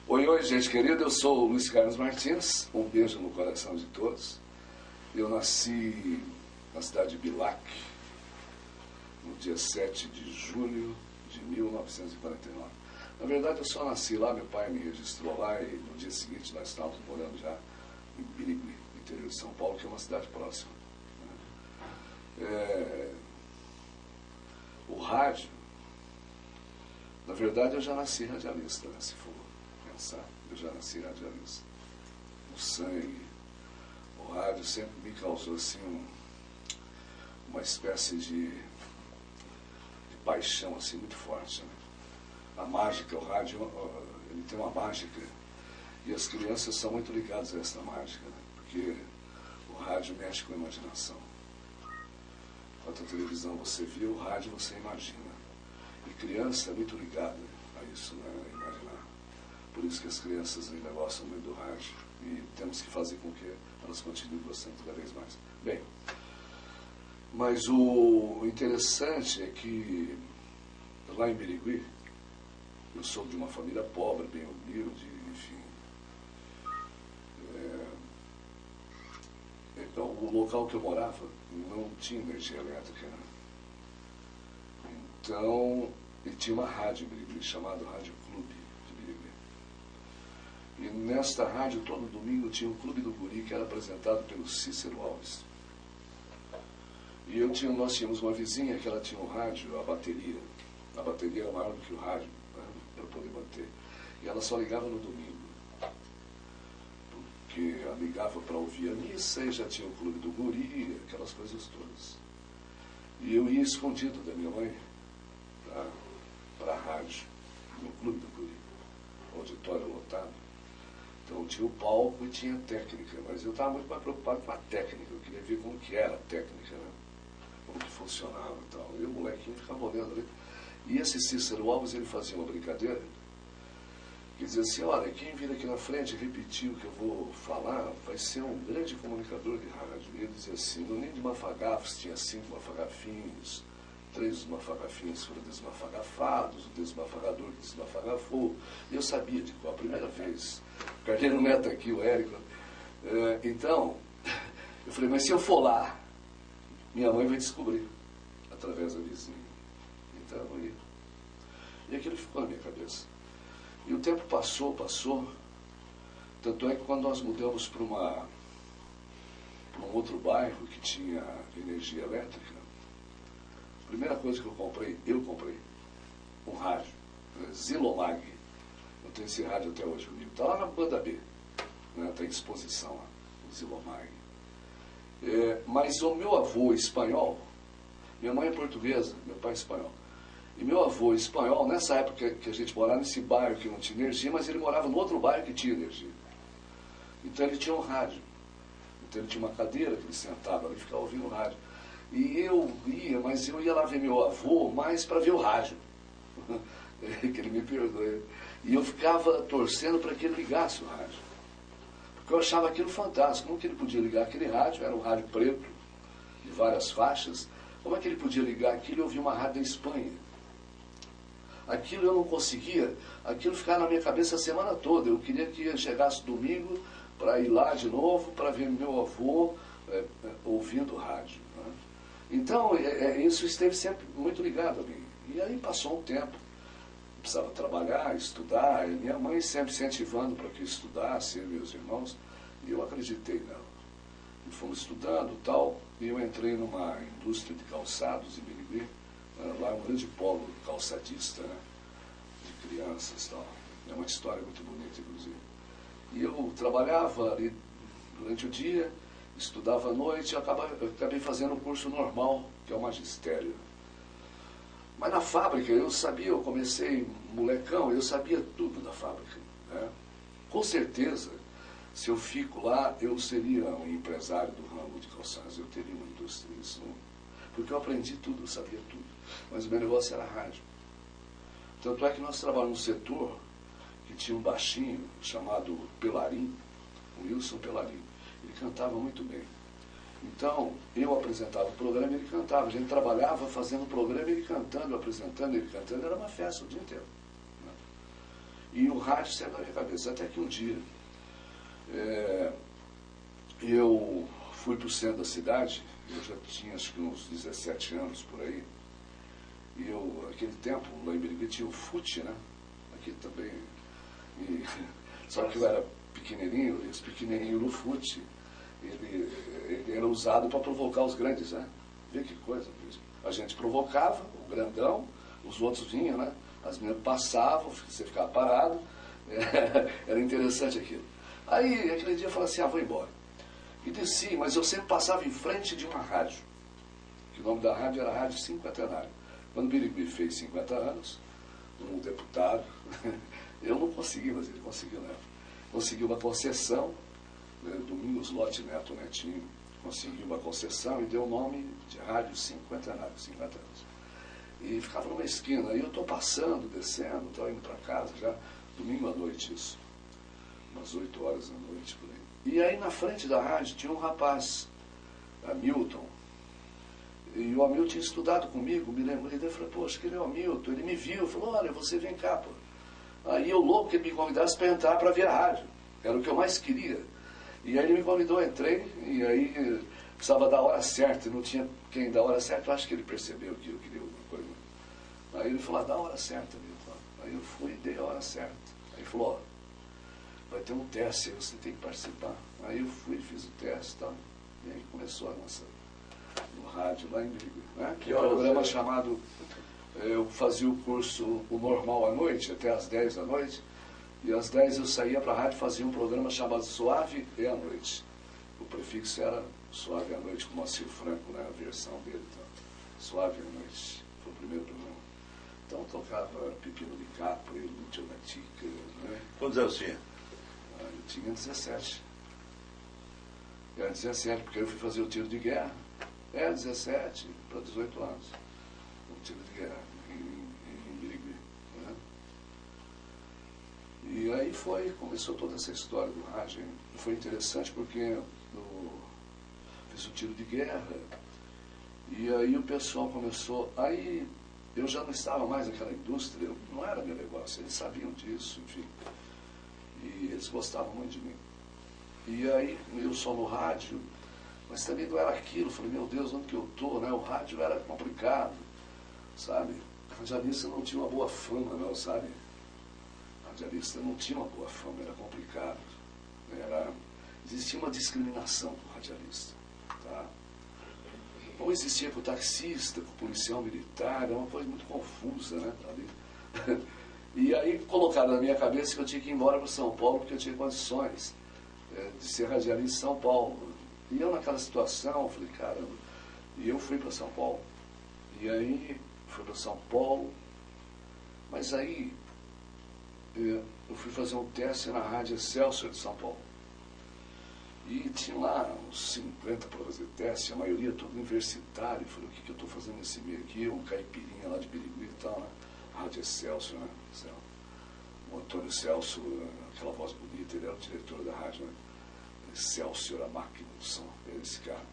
Oi, oi, gente querida, eu sou o Luiz Carlos Martins, um beijo no coração de todos. Eu nasci na cidade de Bilac, no dia 7 de julho de 1949. Na verdade, eu só nasci lá, meu pai me registrou lá e no dia seguinte nós estávamos morando já em Birigui, no interior de São Paulo, que é uma cidade próxima. O rádio, na verdade, eu já nasci radialista, né, se for pensar. Eu já nasci radialista. O sangue, o rádio sempre me causou assim uma espécie de paixão assim muito forte, né? A mágica, o rádio, ele tem uma mágica e as crianças são muito ligadas a essa mágica, né? Porque o rádio mexe com a imaginação. Enquanto a televisão você vê, o rádio você imagina. E criança é muito ligada a isso, né? A imaginar. Por isso que as crianças ainda gostam muito do rádio. E temos que fazer com que elas continuem gostando cada vez mais. Bem, mas o interessante é que lá em Birigui, eu sou de uma família pobre, bem humilde, enfim. Então, o local que eu morava não tinha energia elétrica, né? Então, ele tinha uma rádio em Birigui, chamada Rádio Clube de Birigui. E nesta rádio, todo domingo, tinha o Clube do Guri, que era apresentado pelo Cícero Alves. E nós tínhamos uma vizinha que ela tinha um rádio, a bateria. A bateria era maior do que o rádio, né, para poder manter. E ela só ligava no domingo. Porque ela ligava para ouvir a missa e já tinha o Clube do Guri, aquelas coisas todas. E eu ia escondido da minha mãe para a rádio, no Clube do Guri, auditório lotado. Então tinha o palco e tinha a técnica, mas eu estava muito mais preocupado com a técnica, eu queria ver como que era a técnica, né? Como que funcionava e tal. E o molequinho ficava olhando ali. E esse Cícero Alves, ele fazia uma brincadeira, que dizia assim, olha, quem vir aqui na frente e repetir o que eu vou falar, vai ser um grande comunicador de rádio. E ele dizia assim, no ninho de mafagafos tinha 5 mafagafinhos, 3 dos mafagafinhos foram desmafagafados, o desmafagador que desmafagafou. E eu sabia de qual, a primeira vez. O Carneiro Neto aqui, o Érico. Então, eu falei, mas se eu for lá, minha mãe vai descobrir, através da vizinha. Então, e aquilo ficou na minha cabeça. E o tempo passou. Tanto é que quando nós mudamos para um outro bairro que tinha energia elétrica, a primeira coisa que eu comprei um rádio, Zilomag. Eu tenho esse rádio até hoje comigo. Está lá na banda B, né? Está em exposição lá, o Zilomag. Mas o meu avô espanhol, minha mãe é portuguesa, meu pai é espanhol. E meu avô espanhol, nessa época que a gente morava nesse bairro que não tinha energia, mas ele morava no outro bairro que tinha energia. Então ele tinha um rádio. Então ele tinha uma cadeira que ele sentava ali e ficava ouvindo o rádio. E eu ia lá ver meu avô mais para ver o rádio. Que ele me perdoe. E eu ficava torcendo para que ele ligasse o rádio. Porque eu achava aquilo fantástico. Como que ele podia ligar aquele rádio? Era um rádio preto, de várias faixas. Como é que ele podia ligar aquilo e ouvir uma rádio da Espanha? Aquilo eu não conseguia, aquilo ficava na minha cabeça a semana toda. Eu queria que chegasse domingo para ir lá de novo, para ver meu avô ouvindo rádio. Né? Então, isso esteve sempre muito ligado a mim. E aí passou um tempo, eu precisava trabalhar, estudar, e minha mãe sempre incentivando para que eu estudasse, eu e meus irmãos, e eu acreditei nela. E fomos estudando e tal, e eu entrei numa indústria de calçados em Birigui. Lá é um grande polo calçadista, né, de crianças e tal. É uma história muito bonita, inclusive. E eu trabalhava ali durante o dia, estudava à noite, e eu acabei fazendo um curso normal, que é o magistério. Mas na fábrica eu comecei molecão, eu sabia tudo da fábrica. Né? Com certeza, se eu fico lá, eu seria um empresário do ramo de calçados, eu teria uma indústria nisso. Porque eu aprendi tudo, eu sabia tudo. Mas o meu negócio era rádio. Tanto é que nós trabalhamos num setor que tinha um baixinho chamado Pelarim, o Wilson Pelarim. Ele cantava muito bem. Então, eu apresentava o programa e ele cantava. A gente trabalhava fazendo o programa, ele cantando, apresentando, ele cantando. Era uma festa o dia inteiro. Né? E o rádio sempre na minha cabeça. Até que um dia eu fui para o centro da cidade, eu já tinha acho que uns 17 anos por aí, e naquele tempo, lá em Birigui tinha o FUT, né? Aqui também. Só que eu era pequenininho, esse pequenininho no FUT, ele era usado para provocar os grandes, né? Vê que coisa. A gente provocava, o grandão, os outros vinham, né? As meninas passavam, você ficava parado. Era interessante aquilo. Aí, aquele dia eu falei assim, vou embora. E desci, mas eu sempre passava em frente de uma rádio. Que o nome da rádio era Rádio Cinquentenário. Quando Birigui fez 50 anos, um deputado, eu não consegui, mas ele conseguiu, né? Conseguiu uma concessão, Domingos Lote Neto Netinho, conseguiu uma concessão e deu o nome de Rádio Cinquentenário, 50 anos. E ficava numa esquina, aí eu estou passando, descendo, estou indo para casa já, domingo à noite isso, umas 8 horas da noite por aí. E aí na frente da rádio tinha um rapaz, Hamilton, e o Hamilton tinha estudado comigo, me lembrei dele, falei, poxa, que ele é o Hamilton, ele me viu, falou, olha, você vem cá, pô. Aí eu louco que ele me convidasse para entrar para ver a rádio, era o que eu mais queria. E aí ele me convidou, entrei, e aí precisava da hora certa, não tinha quem dar a hora certa, eu acho que ele percebeu que eu queria alguma coisa. Aí ele falou, dá a hora certa, Milton. Aí eu fui e dei a hora certa. Aí ele falou, vai ter um teste aí, você tem que participar. Aí eu fui, fiz o teste e tal, e aí começou a nossa, no rádio lá em Birigui, né? Que é um programa chamado, eu fazia o curso, o normal à noite, até às 10 da noite, e às 10 eu saía para a rádio e fazia um programa chamado Suave e à Noite. O prefixo era Suave à Noite, com o Moacir Franco, né, a versão dele. Então, Suave à Noite, foi o primeiro programa. Então tocava Pepino de Capri, Lúcio Gatica, né? Quantos anos tinha? Eu tinha 17. Era 17, porque eu fui fazer o tiro de guerra. 17 para 18 anos. O tiro de guerra em Birigui. Né? E aí começou toda essa história do rádio. Foi interessante porque eu fiz o tiro de guerra e aí o pessoal começou. Aí eu já não estava mais naquela indústria, não era meu negócio, eles sabiam disso, enfim. E eles gostavam muito de mim. E aí eu só no rádio, mas também não era aquilo. Falei, meu Deus, onde que eu estou, né? O rádio era complicado, sabe? Radialista não tinha uma boa fama, não, sabe? Radialista não tinha uma boa fama, era complicado. Existia uma discriminação com o radialista, tá? Ou existia com o taxista, com o policial militar, era uma coisa muito confusa, né? Ali. E aí colocaram na minha cabeça que eu tinha que ir embora para São Paulo porque eu tinha condições de ser radialista em São Paulo. E eu naquela situação, falei, caramba, e eu fui para São Paulo. E aí fui para São Paulo, mas aí eu fui fazer um teste na Rádio Excelsior de São Paulo. E tinha lá uns 50 para fazer teste, a maioria todo universitário. Eu falei, o que eu estou fazendo nesse meio aqui? Um caipirinha lá de Birigui e tal, né? Rádio Excelsior, né? O Antônio Celso, aquela voz bonita, ele era o diretor da rádio, né? Excelsior, a máquina do som, era esse cara.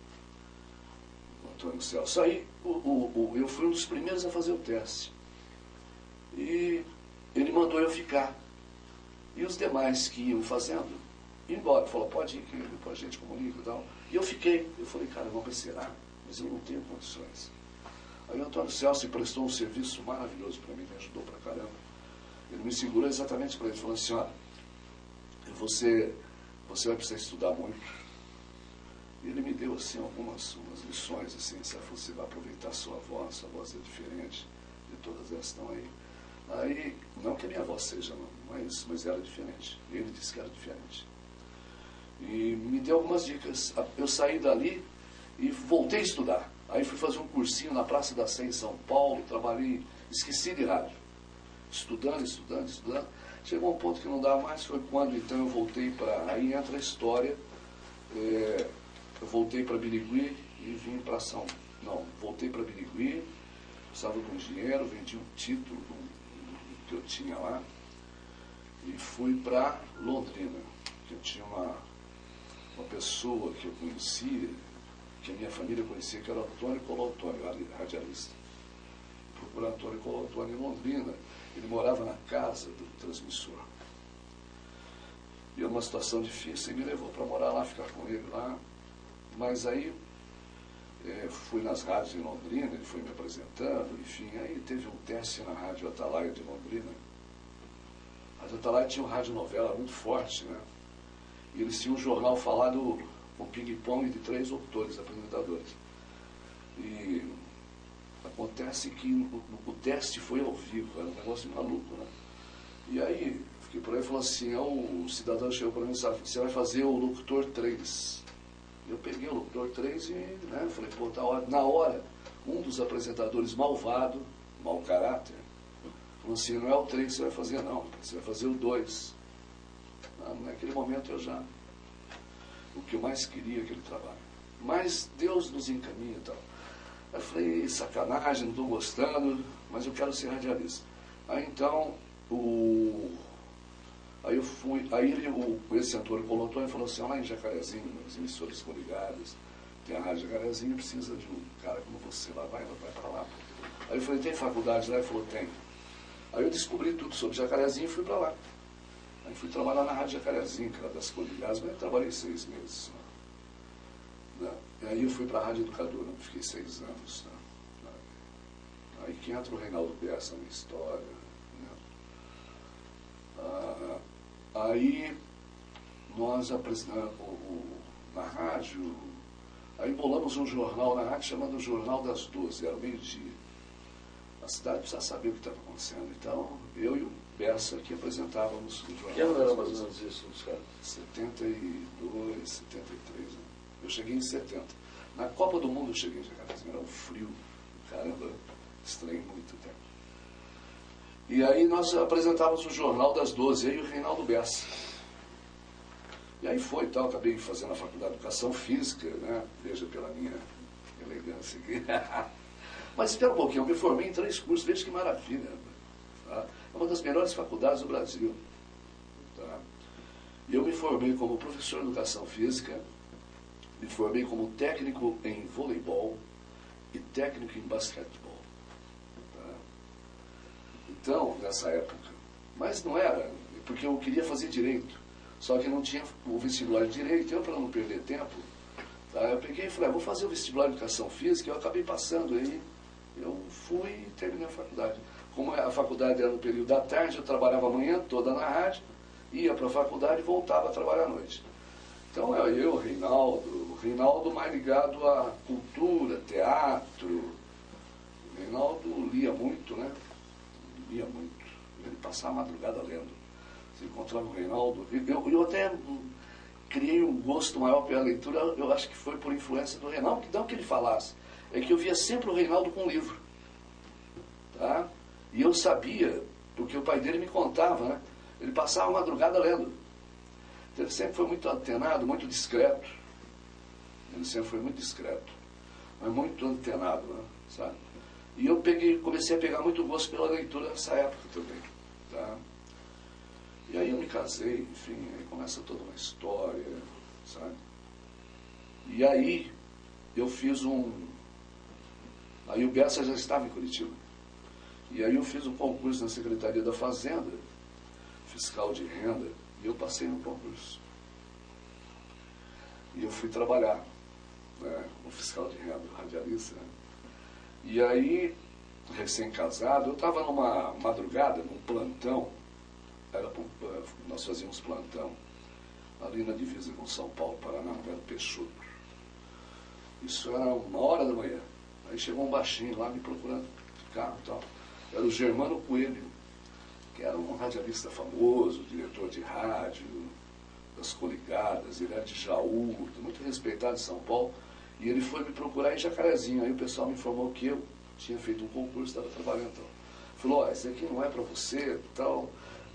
O Antônio Celso. Aí eu fui um dos primeiros a fazer o teste. E ele mandou eu ficar. E os demais que iam fazendo, iam embora. Falou, pode ir, que depois a gente comunica e tal. E eu fiquei. Eu falei, cara, vamos será? Mas eu não tenho condições. Aí o Antônio Celso prestou um serviço maravilhoso para mim, me ajudou pra caramba. Ele me segurou exatamente para ele, falou assim, olha, você vai precisar estudar muito. E ele me deu assim umas lições, assim, sabe? Você vai aproveitar a sua voz é diferente de todas essas que estão aí. Aí, não que a minha voz seja, não, mas era diferente. Ele disse que era diferente. E me deu algumas dicas. Eu saí dali e voltei a estudar. Aí fui fazer um cursinho na Praça da Sé em São Paulo, trabalhei, esqueci de rádio. Estudando. Chegou um ponto que não dava mais, foi quando então eu voltei para... Aí entra a história, eu voltei para Birigui e vim para voltei para Birigui, precisava de um dinheiro, vendi um título que eu tinha lá e fui para Londrina, que eu tinha uma pessoa que eu conhecia, que a minha família conhecia, que era o Antônio Colantônio, radialista. por Antônio Colotoni em Londrina. Ele morava na casa do transmissor. E era uma situação difícil, e me levou para morar lá, ficar com ele lá. Mas aí fui nas rádios em Londrina, ele foi me apresentando, enfim, aí teve um teste na Rádio Atalaia de Londrina. A Rádio Atalaia tinha uma radionovela muito forte, né? E eles tinham um jornal falado com ping-pong de 3 locutores, apresentadores. E acontece que o teste foi ao vivo, era um negócio maluco, né? E aí, fiquei por aí e falou assim, o cidadão chegou para mim e disse, você vai fazer o locutor 3. Eu peguei o locutor 3 e, né, falei, pô, tá hora. Na hora, um dos apresentadores malvado, mau caráter, falou assim, não é o 3 que você vai fazer, não, você vai fazer o 2. Naquele momento eu já, o que eu mais queria aquele trabalho. Mas Deus nos encaminha e tal. Aí eu falei, sacanagem, não estou gostando, mas eu quero ser radialista. Aí então, aí eu fui, esse Antônio Colotoni falou assim, lá em Jacarezinho, nas emissoras coligadas, tem a Rádio Jacarezinho, precisa de um cara como você, lá vai para lá. Aí eu falei, tem faculdade lá? Ele falou, tem. Aí eu descobri tudo sobre Jacarezinho e fui para lá. Aí fui trabalhar na Rádio Jacarezinho, que era das coligadas, mas eu trabalhei 6 meses. Né? E aí eu fui para a Rádio Educadora, fiquei 6 anos. Né? Aí que entra o Reinaldo Bessa na história. Né? Aí nós apresentamos na rádio, aí bolamos um jornal na rádio chamado Jornal das 12, era o meio-dia. A cidade precisa saber o que estava acontecendo. Então, eu e o Bessa que apresentávamos o jornal. Que ano era mais ou menos isso, cara? 72, 73. Né? Eu cheguei em 70. Na Copa do Mundo eu cheguei em Jacarezinho, era um frio. Caramba, estranhei muito tempo. E aí nós apresentávamos o Jornal das 12, aí o Reinaldo Bessa. E aí foi e tal, acabei fazendo a Faculdade de Educação Física, né? Veja pela minha elegância aqui. Mas espera um pouquinho, eu me formei em 3 cursos, veja que maravilha. Tá? É uma das melhores faculdades do Brasil. Tá? E eu me formei como professor de Educação Física, me formei como técnico em voleibol e técnico em basquetebol. Tá? Então, nessa época, mas não era, porque eu queria fazer direito, só que não tinha o vestibular de direito, eu para não perder tempo, tá? Eu peguei e falei, vou fazer o vestibular de Educação Física, eu acabei passando aí, eu fui e terminei a faculdade. Como a faculdade era no período da tarde, eu trabalhava a manhã toda na rádio, ia para a faculdade e voltava a trabalhar à noite. Então eu, Reinaldo mais ligado à cultura, teatro. O Reinaldo lia muito, né? Lia muito. Ele passava a madrugada lendo. Você encontrava o Reinaldo. Eu até criei um gosto maior pela leitura, eu acho que foi por influência do Reinaldo, que não que ele falasse, é que eu via sempre o Reinaldo com um livro. Tá? E eu sabia, porque o pai dele me contava, né? Ele passava a madrugada lendo. Ele sempre foi muito antenado, muito discreto. Ele sempre foi muito discreto, mas muito antenado, né? Sabe? E eu comecei a pegar muito gosto pela leitura nessa época também. Tá? E aí eu me casei, enfim, aí começa toda uma história, sabe? E aí eu fiz aí o Bessa já estava em Curitiba. E aí eu fiz um concurso na Secretaria da Fazenda, fiscal de renda, e eu passei no concurso. E eu fui trabalhar, né, como fiscal de renda, radialista. Né? E aí, recém-casado, eu estava numa madrugada, num plantão, nós fazíamos plantão, ali na divisa com São Paulo, Paraná, no Belo Peixoto. Isso era 1h da manhã. Aí chegou um baixinho lá me procurando carro e tal. Era o Germano Coelho, que era um radialista famoso, diretor de rádio, das coligadas, ele era de Jaú, muito respeitado em São Paulo, e ele foi me procurar em Jacarezinho. Aí o pessoal me informou que eu tinha feito um concurso, estava trabalhando. Então. Falou, esse aqui não é para você, tal.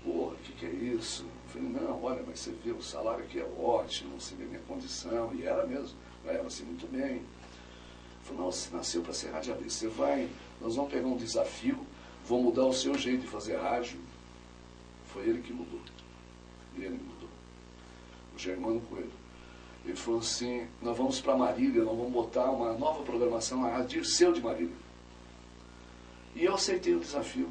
Porra, o que é isso? Eu falei, não, olha, mas você vê, o salário aqui é ótimo, você vê minha condição, e era mesmo, ganhava-se muito bem. Ele falou, não, você nasceu para ser radialista, nós vamos pegar um desafio, vou mudar o seu jeito de fazer rádio. Foi ele que mudou. Ele mudou. O Germano Coelho. Ele falou assim, nós vamos para Marília, nós vamos botar uma nova programação na Rádio Dirceu de Marília. E eu aceitei o desafio.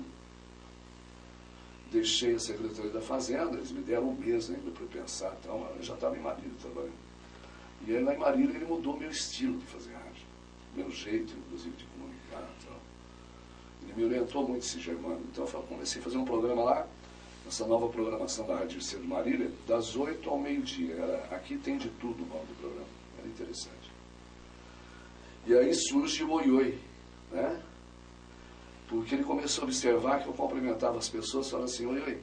Deixei a Secretaria da Fazenda, eles me deram um mês ainda para pensar, então eu já estava em Marília trabalhando. E aí lá em Marília ele mudou meu estilo de fazer rádio, meu jeito, inclusive, de comunicar. Então. Ele me orientou muito esse Germano. Então eu comecei a fazer um programa lá, essa nova programação da Rádio Cedo de Marília, das 8 ao meio-dia. Aqui tem de tudo o nome do programa, era interessante. E aí surge o Oi Oi, né? Porque ele começou a observar que eu cumprimentava as pessoas falando assim, oi, oi,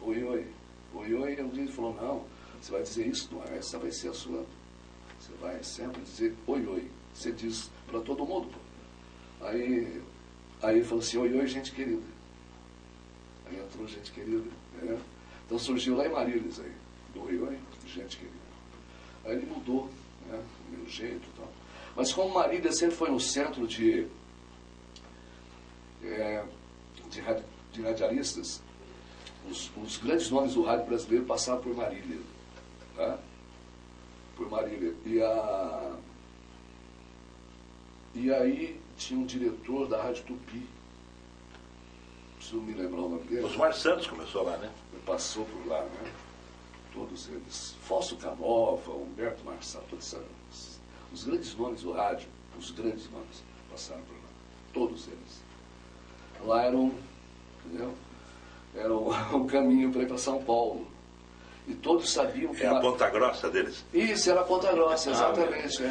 oi, oi, oi, oi. E um dia ele falou, não, você vai dizer isso, não é? Essa vai ser a sua. Você vai sempre dizer oi, oi. Você diz para todo mundo, pô. Aí ele falou assim, oi, oi, gente querida. Aí entrou gente querida, né? Então surgiu lá em Marília isso aí, do oi, oi, gente querida. Aí ele mudou, né? O meu jeito e tal. Mas como Marília sempre foi um centro de radialistas, os grandes nomes do rádio brasileiro passaram por Marília. Tá? Por Marília. E aí tinha um diretor da Rádio Tupi, preciso me lembrar o nome dele. Osmar Santos começou lá, né? Passou por lá, né? Todos eles. Fausto Canova, Humberto Marçal, todos os grandes nomes do rádio, os grandes nomes passaram por lá. Todos eles. Lá era entendeu? Era um caminho para ir para São Paulo. E todos sabiam que... É a Ponta Grossa deles. Isso, era a Ponta Grossa, exatamente.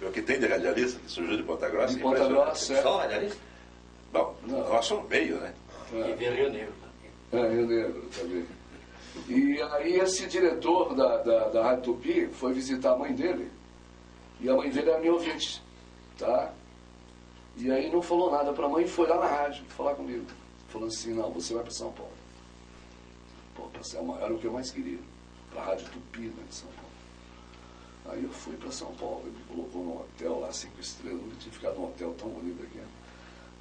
O que tem de radialista que surgiu de Ponta Grossa? De Ponta Grossa, Só radialista? Bom, nós somos meio, né? E vem Rio Negro também. Rio Negro também. E aí esse diretor da Rádio Tupi foi visitar a mãe dele. E a mãe dele era minha ouvinte, tá? E aí não falou nada para a mãe e foi lá na rádio falar comigo. Falou assim, não, você vai para São Paulo. Pô, era o que eu mais queria. Para a Rádio Tupi, né, de São Paulo. Aí eu fui para São Paulo. Ele me colocou num hotel lá, 5 estrelas. Nunca tinha ficado num hotel tão bonito aqui.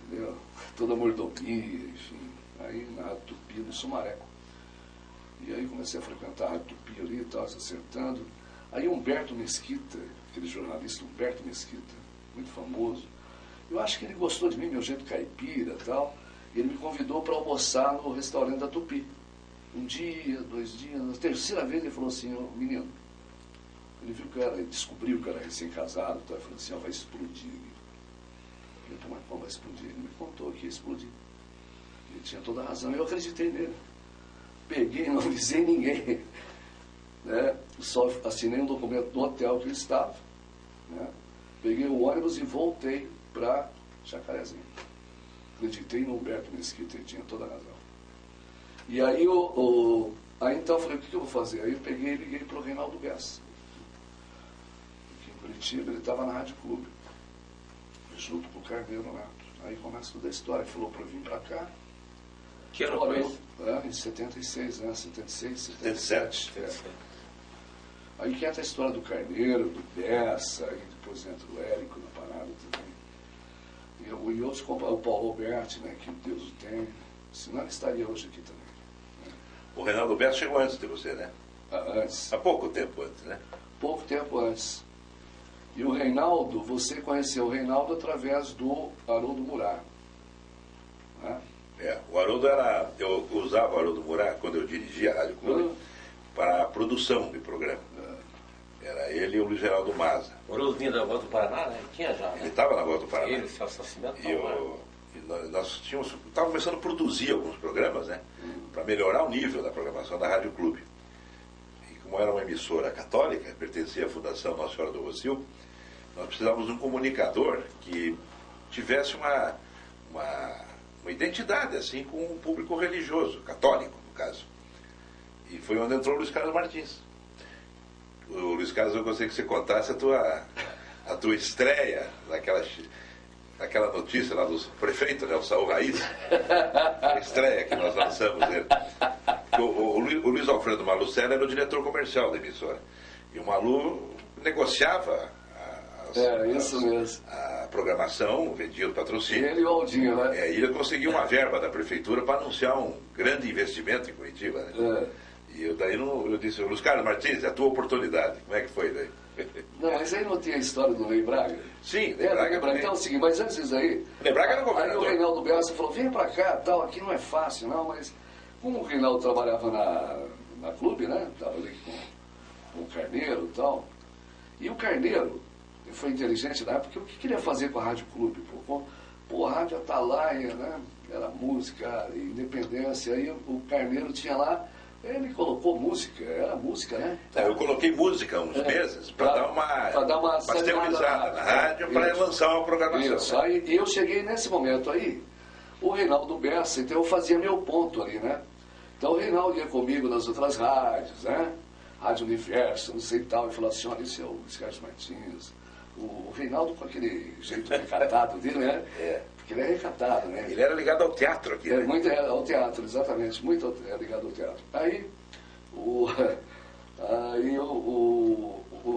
Entendeu? Toda mordomia, enfim. Aí na Rádio Tupi, no Sumaré. E aí comecei a frequentar a Rádio Tupi ali, estava se acertando. Aí Humberto Mesquita, aquele jornalista Humberto Mesquita, muito famoso, eu acho que ele gostou de mim, meu jeito caipira e tal. Ele me convidou para almoçar no restaurante da Tupi. Um dia, 2 dias, na terceira vez ele falou assim, oh, menino, ele descobriu que eu era recém-casado, então ele falou assim, oh, vai explodir. Eu falei, mas como vai explodir? Ele me contou que ia explodir. Ele tinha toda a razão, eu acreditei nele. Peguei, não avisei ninguém. Né? Só assinei um documento do hotel que ele estava. Né? Peguei o ônibus e voltei para Jacarezinho. Acreditei no Humberto Mesquita, ele tinha toda a razão. E aí, aí então eu falei, o que eu vou fazer? Aí eu peguei e liguei para o Reinaldo Bessa. Aqui em Curitiba, ele estava na Rádio Clube, junto com o Carneiro Neto. Aí começa toda a história, ele falou para eu vir para cá. Que ano foi isso? Em 76, né? 76, 77. Aí que entra a história do Carneiro, do Bessa, aí depois entra o Érico na parada também. E outros, o Paulo Roberti, né, que Deus o tem, senão ele estaria hoje aqui também. Né? O Reinaldo Bessa chegou antes de você, né? Antes. Há pouco tempo antes, né? Pouco tempo antes. E o Reinaldo, você conheceu o Reinaldo através do Haroldo Murat. Né? O Haroldo eu usava o Haroldo Murat quando eu dirigia a Rádio Clube para a produção de programa. Era ele e o Luiz Geraldo Maza. O Haroldo vinha da Voz do Paraná, né? Ele tinha já, né? Ele estava na Voz do Paraná. Ele, Celso Nascimento, nós estávamos começando a produzir alguns programas, né? Para melhorar o nível da programação da Rádio Clube. E como era uma emissora católica, pertencia à Fundação Nossa Senhora do Rossio, nós precisávamos de um comunicador que tivesse uma identidade, assim, com um público religioso, católico, no caso. E foi onde entrou o Luiz Carlos Martins. O Luiz Carlos, eu gostaria que você contasse a tua estreia naquela notícia lá do prefeito, né, o Saul Raiz, a estreia que nós lançamos dele. O Luiz Alfredo Malucelli era o diretor comercial da emissora. E o Malu negociava a programação, vendia o patrocínio. Ele e o Aldinho, né? E ele conseguiu uma verba da prefeitura para anunciar um grande investimento em Curitiba, né? E eu disse, Luiz Carlos Martins, é a tua oportunidade. Como é que foi daí? Não, mas aí não tinha a história do Ney Braga? Sim, Ney Braga. Então é o seguinte, mas antes disso aí... Ney Braga era Aí governador. o Reinaldo Bessa falou, vem pra cá, tal, aqui não é fácil, não, mas... Como o Reinaldo trabalhava na clube, né? Estava ali com o Carneiro e tal. E o Carneiro foi inteligente na época, porque o que queria fazer com a Rádio Clube? Pô, a Rádio Atalaia, né? Era música, independência. Aí o Carneiro tinha lá, ele colocou música, era música, né? Eu coloquei música uns meses para dar uma pasteurizada na rádio, para lançar uma programação. Isso, né? aí, e eu cheguei nesse momento aí, o Reinaldo Bessa, então eu fazia meu ponto ali, né? Então o Reinaldo ia comigo nas outras rádios, né? Rádio Universo, não sei e tal, e falava assim, olha, esse é o Luiz Carlos Martins. O Reinaldo com aquele jeito recatado dele, né? Porque ele é recatado, né? Ele era ligado ao teatro aqui, né? Muito ao teatro, exatamente, muito ligado ao teatro. Aí o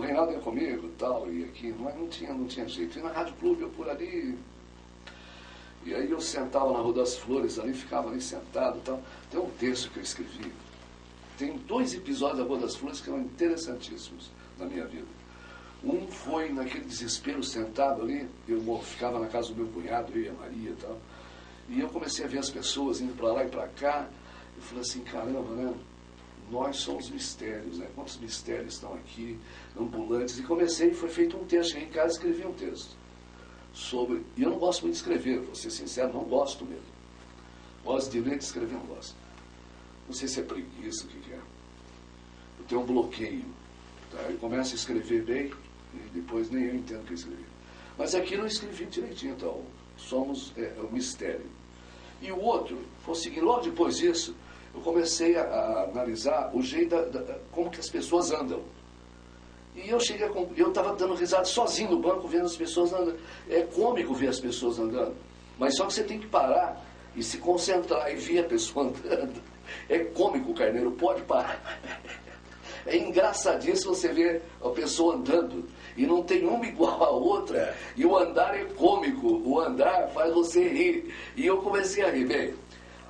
Reinaldo ia comigo e tal, e aqui, mas não tinha jeito. E na Rádio Clube, eu por ali. E aí eu sentava na Rua das Flores ali, ficava ali sentado e tal. Tem um texto que eu escrevi. Tem 2 episódios da Rua das Flores que são interessantíssimos na minha vida. Um foi naquele desespero sentado ali, eu ficava na casa do meu cunhado, eu e a Maria e tal. E eu comecei a ver as pessoas indo para lá e para cá. Eu falei assim, caramba, né? Nós somos mistérios, né? Quantos mistérios estão aqui, ambulantes. E comecei, foi feito um texto. Cheguei em casa e escrevi um texto sobre... E eu não gosto muito de escrever, vou ser sincero, não gosto mesmo. Gosto de ler e de escrever, não gosto. Não sei se é preguiça, o que é. Eu tenho um bloqueio. Tá? Eu começo a escrever bem e depois nem eu entendo o que eu escrevi. Mas aqui eu escrevi direitinho, então. Somos o mistério. E o outro foi o seguinte, logo depois disso, eu comecei a analisar o jeito, como que as pessoas andam. E eu estava dando risada sozinho no banco, vendo as pessoas andando. É cômico ver as pessoas andando. Mas só que você tem que parar e se concentrar e ver a pessoa andando. É cômico, Carneiro, pode parar. É engraçadíssimo você ver a pessoa andando e não tem uma igual a outra. E o andar é cômico, o andar faz você rir. E eu comecei a rir. Bem,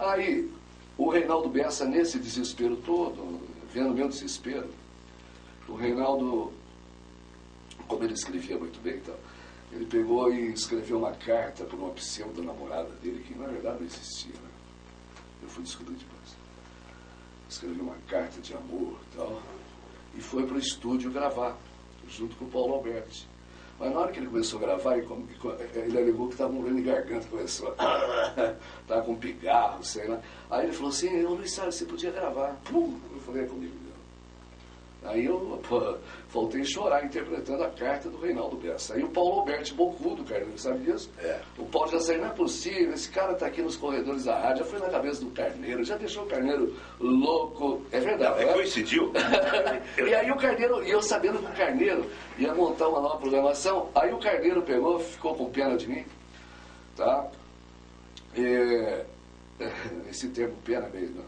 aí o Reinaldo Bessa, nesse desespero todo, vendo meu desespero, o Reinaldo, como ele escrevia muito bem, então, ele pegou e escreveu uma carta para uma pseudo-namorada dele, que na verdade não existia, né? Eu fui descobrir depois. Escreveu uma carta de amor e tal, e foi para o estúdio gravar, junto com o Paulo Alberti. Mas na hora que ele começou a gravar, ele alegou que estava morrendo de garganta, começou estava com pigarro, sei lá. Aí ele falou assim, Luiz Salles, você podia gravar. Pum! Eu falei, é comigo. Aí eu voltei a chorar interpretando a carta do Reinaldo Bessa. Aí o Paulo Alberti, bocudo, cara, não sabe disso? O Paulo já saiu, não é possível, esse cara está aqui nos corredores da rádio, já foi na cabeça do Carneiro, já deixou o Carneiro louco. É verdade. Não, coincidiu. E aí o Carneiro, e eu sabendo que o Carneiro ia montar uma nova programação, aí o Carneiro pegou, ficou com pena de mim, tá? Esse termo pena mesmo,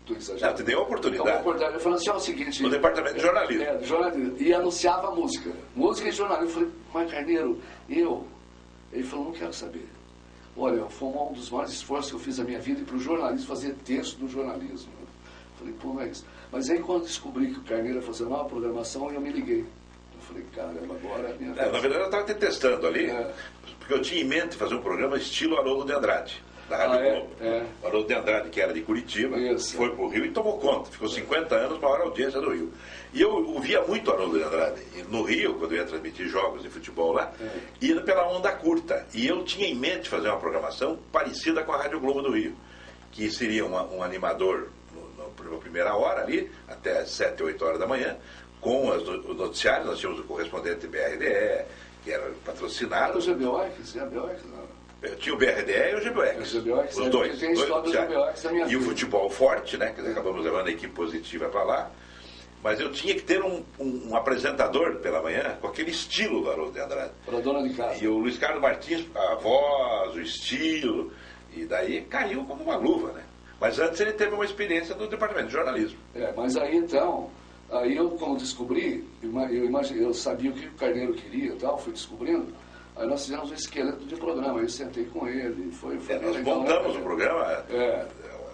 não, te deu a oportunidade. Eu falei assim, ó, o seguinte... No departamento de jornalismo. De jornalismo. E anunciava música. Música e jornalismo. Eu falei, mas Carneiro, Ele falou, não quero saber. Olha, foi um dos maiores esforços que eu fiz na minha vida, ir para o jornalismo, fazer texto do jornalismo. Eu falei, pô, não é isso. Mas aí quando descobri que o Carneiro ia fazer uma nova programação, eu me liguei. Eu falei, caramba, agora é a minha vez. Na verdade eu estava te testando ali, porque eu tinha em mente fazer um programa estilo Haroldo de Andrade. Da Rádio Globo. O Haroldo de Andrade, que era de Curitiba, foi para o Rio e tomou conta. Ficou 50 anos, maior audiência do Rio. E eu ouvia muito Haroldo de Andrade. No Rio, quando eu ia transmitir jogos de futebol lá, ia pela onda curta. E eu tinha em mente fazer uma programação parecida com a Rádio Globo do Rio, que seria um animador na primeira hora ali, até 7, 8 horas da manhã, com os noticiários. Nós tínhamos o correspondente BRDE, que era patrocinado. Era o GBOX, não. Eu tinha o BRDE e o GBOX. Os dois. Tem a história do GBOX da minha vida. E o futebol forte, né? Que acabamos levando a equipe positiva para lá. Mas eu tinha que ter um apresentador pela manhã com aquele estilo do Haroldo de Andrade. Para a dona de casa. E o Luiz Carlos Martins, a voz, o estilo. E daí caiu como uma luva, né? Mas antes ele teve uma experiência no departamento de jornalismo. Mas aí então, eu como descobri, eu sabia o que o Carneiro queria e tal, fui descobrindo. Aí nós fizemos um esqueleto de programa, aí eu sentei com ele, foi nós legal, montamos o programa,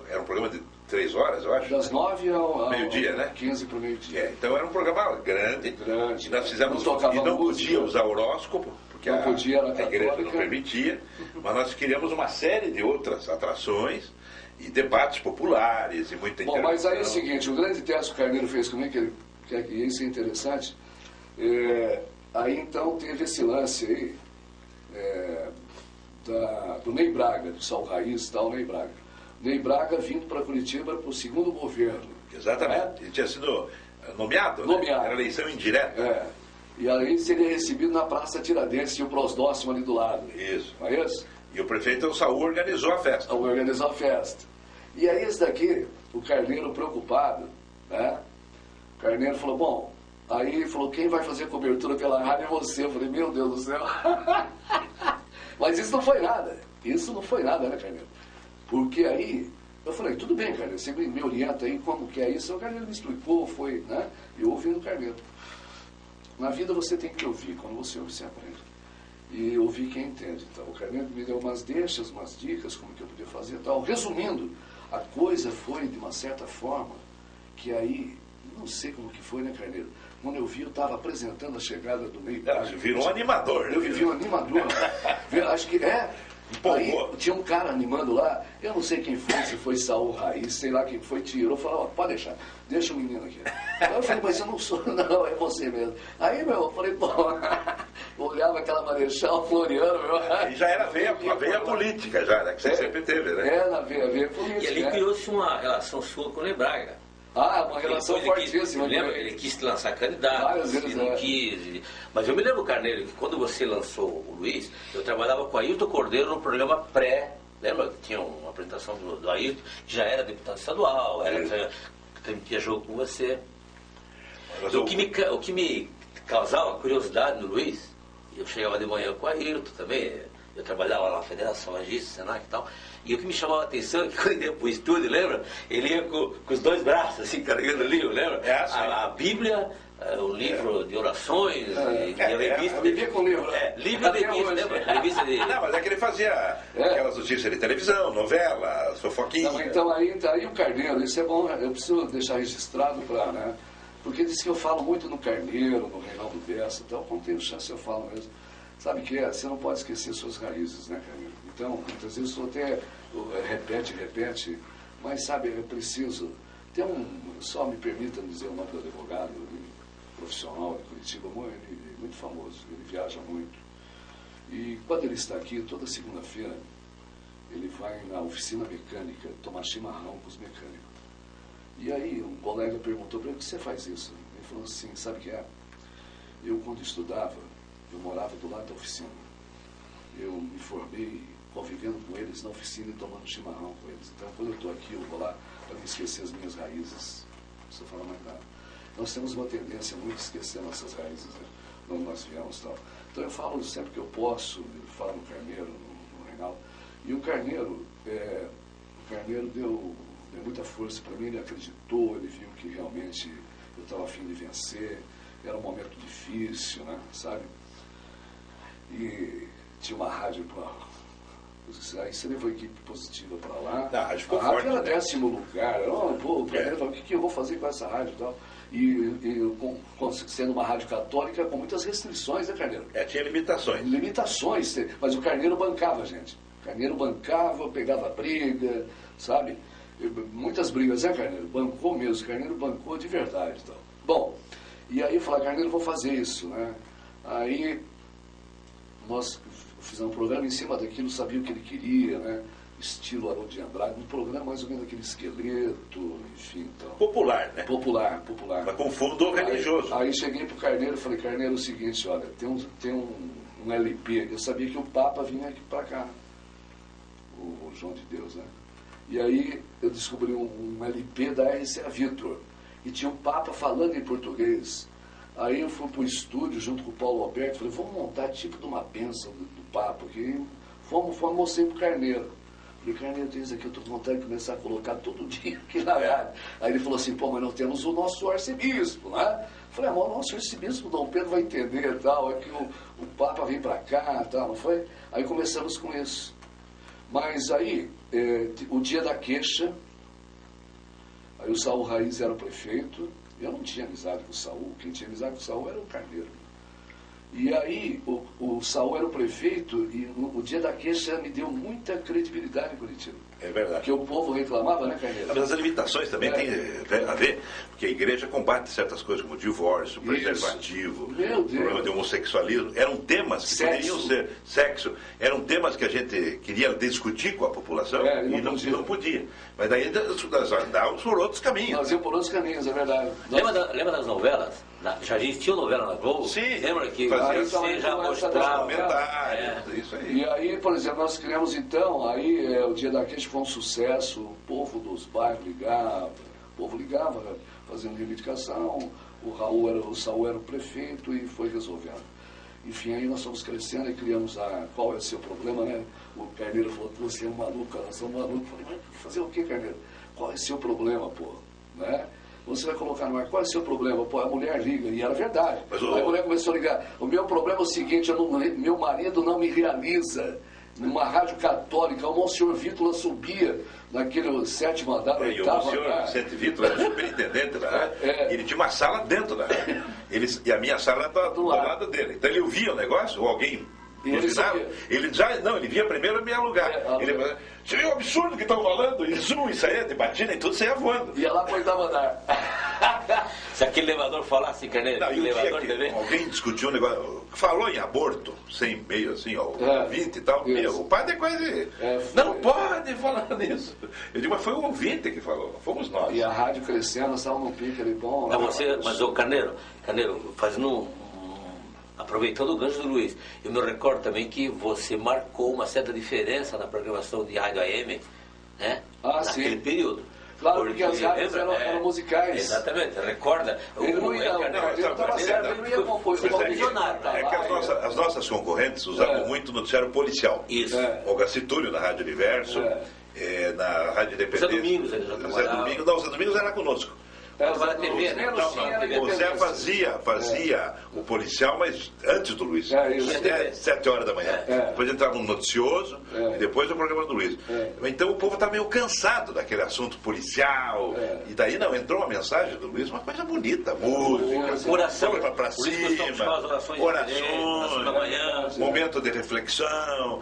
era um programa de 3 horas, eu acho. Das 9 ao meio-dia, né? 15 para o meio-dia. Então era um programa grande. Grande. E nós fizemos. Não tocava E não música. podia usar horóscopo, porque Não podia, era a igreja não católica. permitia. Mas nós criamos uma série de outras atrações e debates populares e muita Bom, mas aí é o interação. seguinte, o grande teste que o Carneiro fez comigo, que isso é interessante, aí então teve esse lance aí do Ney Braga, do Sal Raiz e tal, Ney Braga. Ney Braga vindo para Curitiba para o segundo governo. Exatamente. Ele tinha sido nomeado, Nomeado. Né? Era eleição indireta. E aí seria recebido na Praça Tiradentes, tinha o Prosdóximo ali do lado. Isso. Não é isso? E o prefeito Saúl organizou a festa. A organizar a festa. E aí esse daqui, o Carneiro preocupado, né? O Carneiro falou, bom, aí ele falou, quem vai fazer cobertura pela rádio é você. Eu falei, meu Deus do céu. Mas isso não foi nada. Isso não foi nada, né, Carneiro? Porque aí, eu falei, tudo bem, Carneiro, você me orienta aí como que é isso. O Carneiro me explicou, foi, né? Eu ouvi no Carneiro. Na vida você tem que ouvir, quando você ouve, você aprende. E ouvir quem entende. Então, o Carneiro me deu umas deixas, umas dicas, como que eu podia fazer e tal. Resumindo, a coisa foi de uma certa forma que aí, não sei como que foi, né, Carneiro? Quando eu vi, eu estava apresentando a chegada do Ney Braga. Você virou um animador. Eu vivi um animador. Acho que Empolgou. Aí tinha um cara animando lá, eu não sei quem foi, se foi Saúl Raiz, sei lá quem foi, tirou, falou, ó, pode deixar, deixa o menino aqui. Aí eu falei, mas eu não sou, não, é você mesmo. Aí, meu, eu falei, pô, olhava aquela Marechal Floriano, meu. E já era a veia política, já, né? Que você sempre teve, né? Na veia política. E ali criou-se uma relação sua com o Ney Braga. Uma relação Depois fortíssima. Lembra? Ele quis te lançar candidato, Várias vezes, ele não quis. Mas eu me lembro, Carneiro, que quando você lançou o Luiz, eu trabalhava com o Ailton Cordeiro no programa pré. Lembra que tinha uma apresentação do Ailton, que já era deputado estadual, transmitia jogo com você. Mas O que me causava curiosidade no Luiz, eu chegava de manhã com o Ailton também, eu trabalhava lá na Federação Agista, Senac e tal, e o que me chamava a atenção é que quando ele ia pro estúdio, lembra? Ele ia com os dois braços, assim, carregando o livro, lembra? A Bíblia, o livro de orações, e a revista... Vivia com livro. Livro e revista, lembra? Revista de... Não, mas é que ele fazia aquelas notícias de televisão, novela, fofoquinha. Não, então aí o Carneiro, isso é bom, eu preciso deixar registrado para, né? Porque diz que eu falo muito no Carneiro, no Reinaldo Bessa, então quando tenho chance eu falo mesmo. Sabe que você não pode esquecer suas raízes, né, Carneiro? Então, muitas vezes você até repete, mas sabe, é preciso. Só me permita dizer o nome do advogado, profissional de Curitiba, muito famoso, ele viaja muito. E quando ele está aqui, toda segunda-feira, ele vai na oficina mecânica tomar chimarrão com os mecânicos. E aí um colega perguntou para ele, por que você faz isso? Ele falou assim, sabe o que é? Eu, quando estudava, eu morava do lado da oficina. Eu me formei convivendo com eles na oficina e tomando chimarrão com eles. Então, quando eu estou aqui, eu vou lá para não esquecer as minhas raízes. Não precisa falar mais nada. Nós temos uma tendência muito a esquecer nossas raízes, né? Onde nós viemos e tal. Então, eu falo sempre que eu posso, eu falo no Carneiro, no Reinaldo. E o Carneiro deu muita força para mim, ele acreditou, ele viu que realmente eu estava a fim de vencer. Era um momento difícil, né? Sabe? E tinha uma rádio para... Aí você levou a equipe positiva para lá. A rádio ficou rádio forte, era né? 10º lugar. O Carneiro falou, o que eu vou fazer com essa rádio e tal? E sendo uma rádio católica com muitas restrições, né, Carneiro? Tinha limitações. Limitações, mas o Carneiro bancava, gente. O Carneiro bancava, pegava briga, sabe? Muitas brigas, né, Carneiro? Bancou mesmo, o Carneiro bancou de verdade e tal. Bom, e aí eu falei, Carneiro, eu vou fazer isso, né? Aí nós fizemos um programa em cima daquilo, sabia o que ele queria, né? Estilo Haroldo de Andrade, um programa mais ou menos aquele esqueleto, enfim, então. Popular, né? Popular. Mas com fundo religioso. Aí cheguei pro Carneiro e falei, Carneiro, é o seguinte, olha, tem um LP, eu sabia que o Papa vinha aqui para cá, o João de Deus, né? E aí eu descobri um LP da RCA Victor, e tinha um Papa falando em português. Aí eu fui pro estúdio junto com o Paulo Alberto, falei, vamos montar tipo de uma bênção do Papa, que mostrei pro Carneiro. Falei, Carneiro, tem isso aqui, eu tô com vontade de começar a colocar todo dia aqui na rádio. Aí ele falou assim, pô, mas nós temos o nosso arcebispo, né? Falei, mas o nosso arcebispo, Dom Pedro vai entender e tal, é que o Papa vem pra cá e tal, não foi? Aí começamos com isso. Mas aí, o dia da queixa, Aí o Saul Raiz era o prefeito, eu não tinha amizade com o Saul, quem tinha amizade com o Saul era o Carneiro. E aí o Saul era o prefeito e o dia da queixa me deu muita credibilidade em Curitiba. É verdade. Porque o povo reclamava, né, Carneiro? Mas as limitações também têm a ver, porque a igreja combate certas coisas como o divórcio, o preservativo, o problema de homossexualismo. Eram temas que poderiam ser sexo, eram temas que a gente queria discutir com a população e não podia. Mas daí nós andávamos por outros caminhos. Nós íamos por outros caminhos, é verdade. Lembra das novelas? Já existia novela na Globo? Sim. Lembra que você já mostrava? Isso aí. E aí, por exemplo, nós criamos então, aí o Dia da Queixa foi um sucesso, o povo dos bairros ligava, o povo ligava fazendo reivindicação, o Saul era o prefeito e foi resolvendo. Enfim, aí nós fomos crescendo e criamos qual é o seu problema, né? O Carneiro falou, você é um maluco, nós somos malucos. Eu falei, mas fazer o quê, Carneiro? Qual é o seu problema, pô? Né? Você vai colocar no ar, qual é o seu problema? Pô, a mulher liga, e era verdade. Aí a mulher começou a ligar, o meu problema é o seguinte, meu marido não me realiza. Numa rádio católica, o Monsenhor Vítor subia naquele 7º andar, 8º andar. O Monsenhor Vicente Vítor era superintendente da rádio, ele tinha uma sala dentro da rádio, e a minha sala estava do lado dele. Então ele ouvia o negócio, ou alguém buzinava, ele via primeiro a me alugar. Ele falava, você viu o absurdo que estão falando? E saía de batina e tudo, saía voando. Ia lá para o 8º andar. Se aquele elevador falasse, Carneiro, alguém discutiu um negócio, falou em aborto, sem meio assim, ó, 20 e tal, o padre é quase. Não pode falar nisso. Eu digo, mas foi o ouvinte que falou, fomos nós. E a rádio crescendo, nós estávamos num pique ali bom. Mas o Carneiro, fazendo aproveitando o gancho do Luiz, eu me recordo também que você marcou uma certa diferença na programação de rádio AM, né? Naquele período. Claro, porque as rádios eram musicais. Exatamente, recorda. Ele não ia, estava certo, ele não ia compor. É que as nossas concorrentes usavam muito noticiário policial. Isso. Olga Citúlio na Rádio Universo, na Rádio Independência. Zé Domingos, ele já trabalhava. Zé Domingos era conosco. TV, né? O Zé fazia o policial, mas antes do Luiz. Até 7 horas da manhã. Depois entrava no noticioso e depois o programa do Luiz. Então o povo está meio cansado daquele assunto policial. E daí não, entrou uma mensagem do Luiz, uma coisa bonita. Música, oração pra cima, orações, momento de reflexão,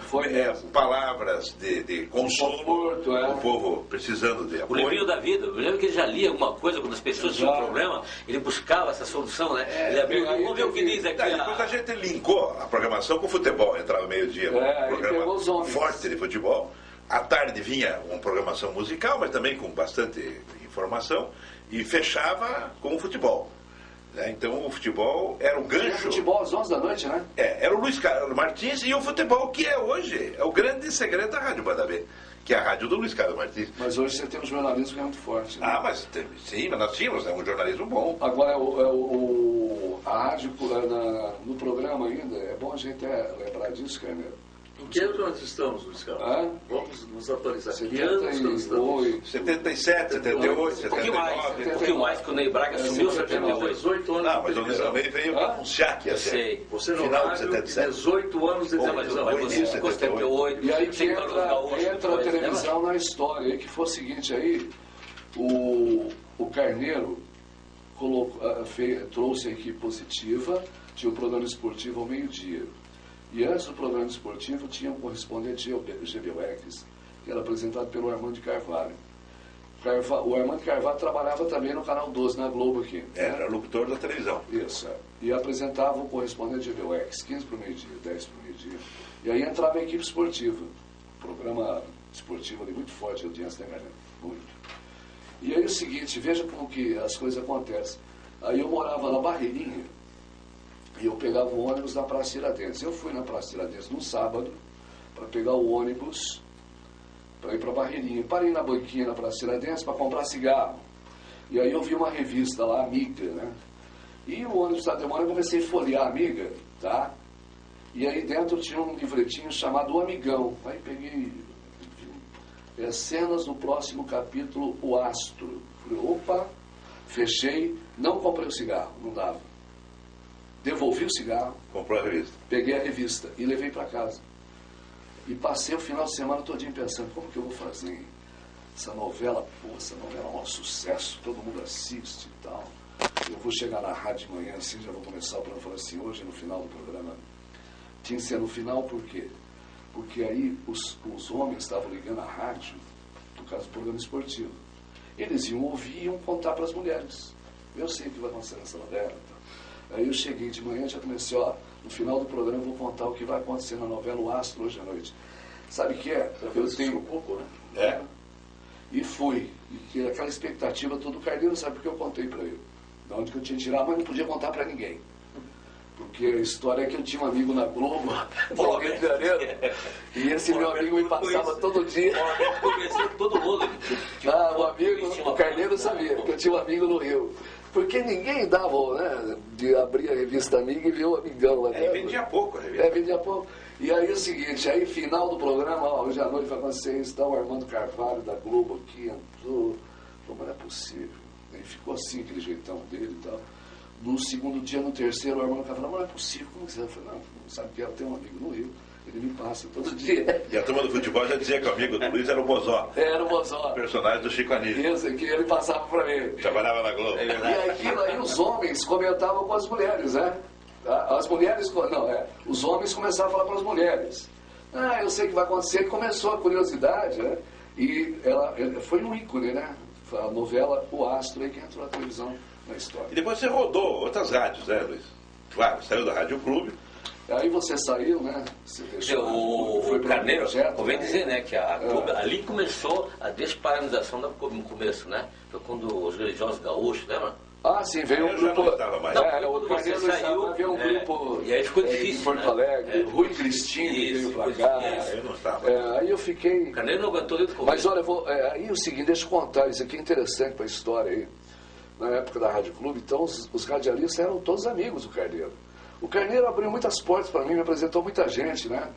palavras de consolo. O povo precisando de apoio. O livrinho da vida, eu lembro que ele já lia alguma coisa quando as pessoas tinham problema, ele buscava essa solução, né? Ele abriu, vamos ver o que diz aqui. Depois a gente linkou a programação com o futebol, entrava meio-dia, um programa forte de futebol. À tarde vinha uma programação musical, mas também com bastante informação, e fechava com o futebol. Então o futebol era o gancho. O futebol às 11 da noite, né? Era o Luiz Carlos Martins e o futebol, que é hoje, é o grande segredo da Rádio Banda B, que é a rádio do Luiz Carlos Martins. Mas hoje você tem um jornalismo que é muito forte. Né? Mas nós tínhamos um jornalismo bom. Agora, a rádio no programa ainda, é bom a gente lembrar disso, Carneiro. Em que ano nós estamos, Luiz Carlos? Vamos nos atualizar. 78, 77, 78, 79. Um pouquinho mais, que o Ney Braga assumiu 78. 18 anos mas o Ney veio anunciar que ia ser. Você no rádio, 18 anos de televisão. Mas você ficou 78. E aí que entra a televisão na história. Que foi o seguinte, aí o Carneiro trouxe a equipe positiva, tinha o programa esportivo ao meio-dia. E antes do programa esportivo tinha um correspondente GBUX, que era apresentado pelo Armando de Carvalho. O Armando Carvalho trabalhava também no Canal 12, na Globo aqui. Era locutor da televisão. Isso, E apresentava o correspondente GBUX, 15 para o meio-dia, 10 para o meio-dia. E aí entrava a equipe esportiva. Programa esportivo ali muito forte, a audiência, né, galera? Muito. E aí o seguinte, veja como que as coisas acontecem. Aí eu morava na Barreirinha, e eu pegava o ônibus na Praça Tiradentes. Eu fui na Praça Tiradentes no sábado para pegar o ônibus para ir para Barreirinha. Parei na banquinha na Praça Tiradentes para comprar cigarro. E aí eu vi uma revista lá, Amiga, né? E o ônibus está demorando, eu comecei a folhear a Amiga, tá? E aí dentro tinha um livretinho chamado O Amigão. Aí peguei cenas do próximo capítulo, O Astro. Falei, opa, fechei, não comprei o cigarro, não dava. Devolvi o cigarro, comprou a revista, peguei a revista e levei para casa. E passei o final de semana todinho pensando, como que eu vou fazer? essa novela é um maior sucesso, todo mundo assiste e tal. Eu vou chegar na rádio de manhã assim, já vou começar o programa, falar assim, hoje no final do programa. Tinha que ser no final, por quê? Porque aí os homens estavam ligando a rádio, no caso do programa esportivo. Eles iam ouvir e iam contar para as mulheres. Eu sei o que vai acontecer nessa novela. Então. Aí eu cheguei de manhã e já comecei, no final do programa eu vou contar o que vai acontecer na novela O Astro hoje à noite. Sabe o que é? Eu tenho um pouco, né? É. E fui. E aquela expectativa toda, o Carneiro sabe porque eu contei para ele. De onde que eu tinha tirado, mas não podia contar para ninguém. Porque a história é que eu tinha um amigo na Globo, no Rio de Janeiro, e esse meu amigo me passava todo dia. Todo mundo. O Carneiro sabia que eu tinha um amigo no Rio. Porque ninguém dava, né, de abrir a revista Amiga e ver o amigão lá dentro. Vendia pouco a revista. Vendia pouco. E aí é o seguinte, aí final do programa, hoje à noite vai acontecer isso, tá, o Armando Carvalho da Globo aqui entrou, falou, mas não é possível. Aí ficou assim, aquele jeitão dele e tal. No segundo dia, no terceiro, o Armando Carvalho falou, mas não é possível, como que você vai falar? Não sabe que eu tenho um amigo no Rio, ele me passa todo dia. E a turma do futebol já dizia que o amigo do Luiz era o Bozó. Era o Bozó. O personagem do Chico Anísio. Isso, que ele passava pra mim. Trabalhava na Globo. E aquilo aí os homens comentavam com as mulheres, né? As mulheres, os homens começaram a falar para as mulheres. Eu sei o que vai acontecer. E começou a curiosidade, né? E ela foi um ícone, né? A novela O Astro, aí que entrou na televisão na história. E depois você rodou outras rádios, né, Luiz? Claro, saiu da Rádio Clube. Aí você saiu, né? Você deixou, o Carneiro, convém dizer, né, que a Clube, ali começou a desparanização da Clube no começo, né? Foi quando os religiosos gaúchos, lembra? Sim, veio um grupo. Já não estava mais. O Carneiro saiu, veio um grupo. E aí ficou difícil. Em Porto Alegre, Rui Cristina veio pra cá. Eu não estava. Aí eu fiquei. O Carneiro não aguentou desde o começo. Mas olha, aí o seguinte, deixa eu contar, isso aqui é interessante para a história aí. Na época da Rádio Clube, então os radialistas eram todos amigos do Carneiro. O Carneiro abriu muitas portas para mim, me apresentou muita gente, né?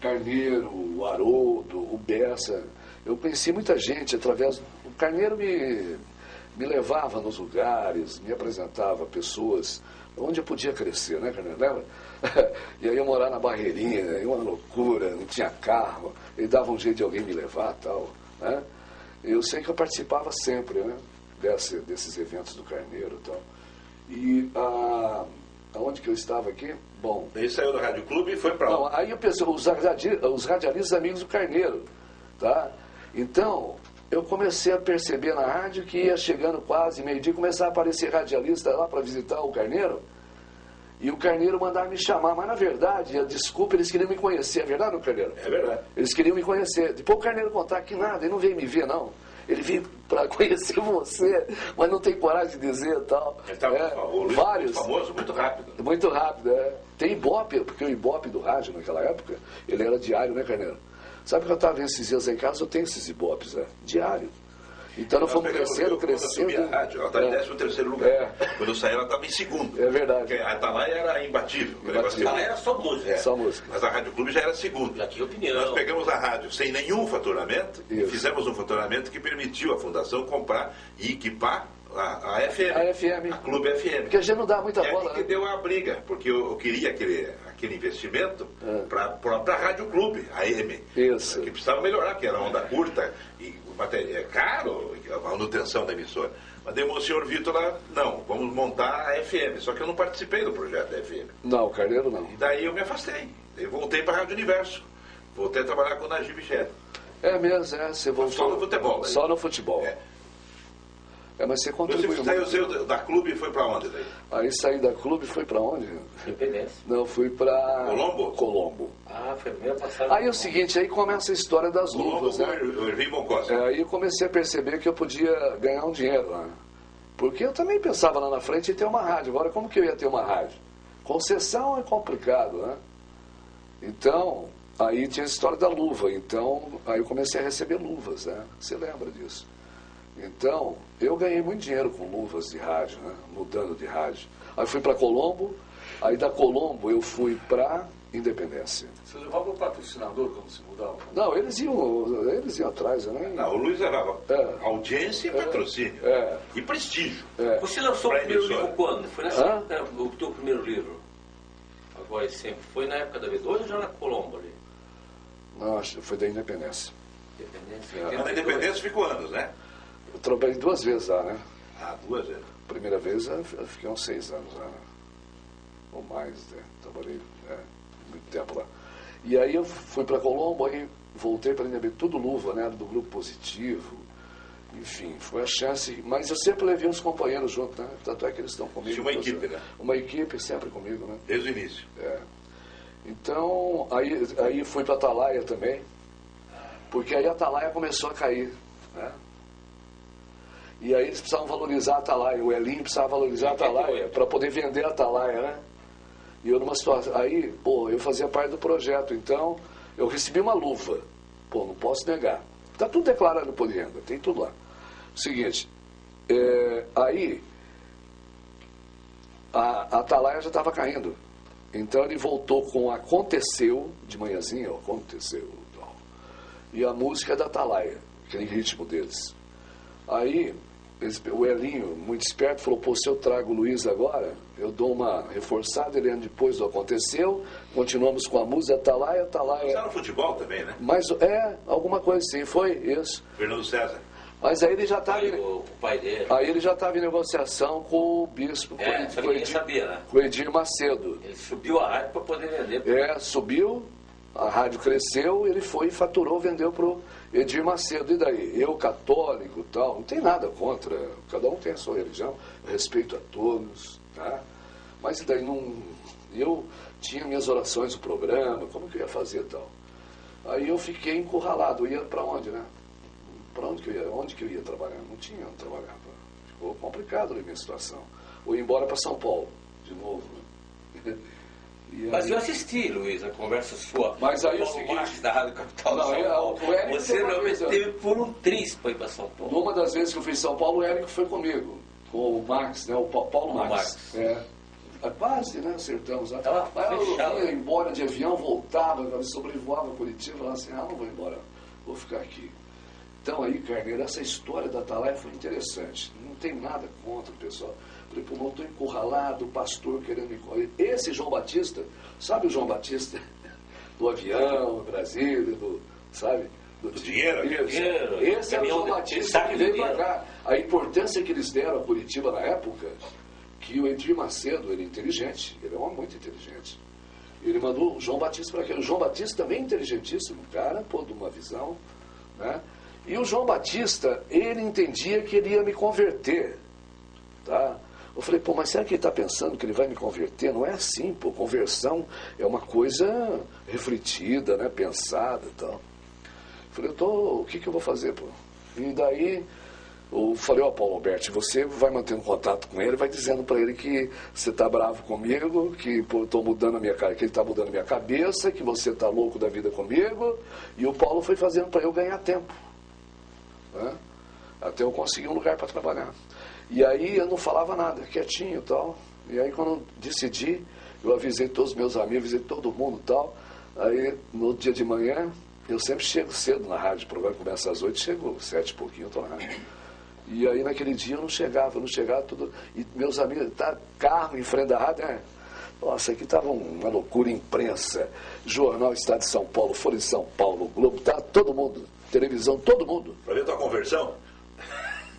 Carneiro, o Haroldo, o Bessa. Eu conheci muita gente através. O Carneiro me levava nos lugares, me apresentava pessoas onde eu podia crescer, né, Carneiro? Lembra? E aí eu morar na Barreirinha, aí uma loucura, não tinha carro, ele dava um jeito de alguém me levar e tal, né? Eu sei que eu participava sempre, né? Desses eventos do Carneiro e tal. E aonde que eu estava aqui? Bom. Ele saiu da Rádio Clube e foi para onde? Aí eu pensei, os radialistas amigos do Carneiro, tá? Então, eu comecei a perceber na rádio que ia chegando quase meio-dia, começava a aparecer radialista lá para visitar o Carneiro, e o Carneiro mandava me chamar, mas na verdade, desculpa, eles queriam me conhecer, é verdade, não, Carneiro? É verdade. Eles queriam me conhecer. Depois o Carneiro contar que nada, ele não veio me ver, não. Ele veio para conhecer você, mas não tem coragem de dizer e tal. Ele estava vários. Muito famoso, muito rápido. Muito rápido, é. Tem Ibope, porque o Ibope do rádio naquela época, ele era diário, né, Carneiro? Sabe que eu estava vendo esses dias aí em casa, eu tenho esses Ibopes, né? Diário. Então nós fomos crescendo. Quando eu subi a rádio, ela estava em 13º lugar. Quando eu saí, ela estava em segundo. É verdade. Porque a Atalaia era imbatível. A Atalaia era só música. Só música. Mas a Rádio Clube já era segundo. Já tinha opinião. Nós pegamos a rádio sem nenhum faturamento, fizemos um faturamento que permitiu a Fundação comprar e equipar a FM. A FM. A Clube FM. Porque a gente não dá muita bola. É que deu a briga, porque eu queria aquele investimento para a Rádio Clube, a AM. Isso. Que precisava melhorar, que era onda curta e é caro a manutenção da emissora. Mas daí o senhor Vitor lá, não, vamos montar a FM. Só que eu não participei do projeto da FM. Não, o Carneiro não. E daí eu me afastei. Eu voltei para a Rádio Universo. Voltei a trabalhar com o Najib Michel. É mesmo, você voltou. Só no futebol. Só no futebol. Mas você contribuiu. Você saiu da Clube e foi para onde daí? Aí saí da Clube e foi para onde? Independência. Não, fui para... Colombo? Colombo. Foi a primeira passagem. Aí é o seguinte, aí começa a história das luvas, né? O Ervim Moncosta. Aí eu comecei a perceber que eu podia ganhar um dinheiro lá. Porque eu também pensava lá na frente em ter uma rádio. Agora, como que eu ia ter uma rádio? Concessão é complicado, né? Então, aí tinha a história da luva. Então, aí eu comecei a receber luvas, né? Você lembra disso? Então, eu ganhei muito dinheiro com luvas de rádio, né? Mudando de rádio. Aí fui para Colombo, aí da Colombo eu fui para Independência. Você levava o patrocinador quando se mudava? Não, eles iam atrás, né? Não, o Luiz levava audiência e patrocínio. E prestígio. Você lançou o primeiro livro quando? Foi nessa o teu primeiro livro? Agora sempre. Foi na época da V2 ou já na Colombo ali? Não, acho que foi da Independência. Mas na Independência ficou anos, né? Eu trabalhei 2 vezes lá, né? Ah, 2 vezes. Primeira vez eu fiquei uns 6 anos lá, né? Ou mais, né? Trabalhei muito tempo lá. E aí eu fui para Colombo, aí voltei para Independência, tudo luva, né? Do Grupo Positivo. Enfim, foi a chance. Mas eu sempre levei uns companheiros junto, né? Tanto é que eles estão comigo. Tinha uma equipe, né? Uma equipe sempre comigo, né? Desde o início. Então, aí fui para Atalaia também, porque aí a Atalaia começou a cair, né? E aí eles precisavam valorizar a Atalaia, o Elinho precisava valorizar a Atalaia para poder vender a Atalaia, né? E eu numa situação, aí, pô, eu fazia parte do projeto, então eu recebi uma luva, pô, não posso negar. Está tudo declarado no Imposto de Renda, tem tudo lá. Seguinte, aí a Atalaia já estava caindo. Então ele voltou com Aconteceu, de manhãzinha, Aconteceu, tal. E a música da Atalaia, aquele ritmo deles. Aí o Elinho, muito esperto, falou, pô, se eu trago o Luiz agora, eu dou uma reforçada, ele anda depois do Aconteceu, continuamos com a música Atalaia. Você está no futebol também, né? Mas alguma coisa assim, foi isso. Fernando César. Mas aí ele já estava O pai dele. Aí ele já estava em negociação com o bispo, ninguém sabia, né? com o Edir Macedo. Ele subiu a rádio para poder vender. Subiu, a rádio cresceu, ele foi e faturou, vendeu para o Edir Macedo. E daí? Eu, católico e tal, não tem nada contra, cada um tem a sua religião, eu respeito a todos, tá? Mas e daí não... Eu tinha minhas orações no programa, como que eu ia fazer e tal? Aí eu fiquei encurralado, eu ia para onde, né? Para onde que eu ia? Onde que eu ia trabalhar? Não tinha onde trabalhar. Ficou complicado a minha situação. Ou ir embora para São Paulo, de novo. Né? Mas eu assisti, Luiz, a conversa sua. Mas aí o seguinte... Marcos da Rádio Capital de São Paulo. Você realmente teve por um triz para ir para São Paulo. Numa das vezes que eu fui em São Paulo, o Érico foi comigo. Com o Max, né? O Paulo Max. Quase, né? Acertamos. Mas eu ia embora de avião, voltava, sobrevoava Curitiba, falava assim, não vou embora, vou ficar aqui. Então aí, Carneiro, essa história da Atalaia foi interessante. Não tem nada contra o pessoal. Falei, pô, não estou encurralado, o pastor querendo me correr. Esse João Batista, sabe o João Batista? Do avião, Brasília, sabe? Do dinheiro. Esse é o João Batista que veio para cá. A importância que eles deram a Curitiba na época, que o Edir Macedo, ele é inteligente, ele é um homem muito inteligente. Ele mandou o João Batista para cá. O João Batista também é inteligentíssimo, cara, pô, de uma visão, né? E o João Batista, ele entendia que ele ia me converter, tá? Eu falei, pô, mas será que ele está pensando que ele vai me converter? Não é assim, pô, conversão é uma coisa refletida, né, pensada e tal. Eu falei, o que eu vou fazer, pô? E daí, eu falei, Paulo Alberto, você vai mantendo contato com ele, vai dizendo para ele que você está bravo comigo, que estou mudando a minha cara, que ele está mudando a minha cabeça, que você está louco da vida comigo, e o Paulo foi fazendo para eu ganhar tempo. Né? Até eu conseguir um lugar para trabalhar. E aí eu não falava nada, quietinho e tal. E aí quando eu decidi, eu avisei todos os meus amigos, avisei todo mundo e tal. Aí no dia de manhã, eu sempre chego cedo na rádio, o programa começa às 8, chego 7 e pouquinho, eu estou na rádio. E aí naquele dia eu não chegava tudo. E meus amigos, carro em frente da rádio, né? Nossa, aqui estava uma loucura, imprensa, jornal Estado de São Paulo, Folha de São Paulo, Globo, tá todo mundo. Televisão, todo mundo. Para ver a tua conversão?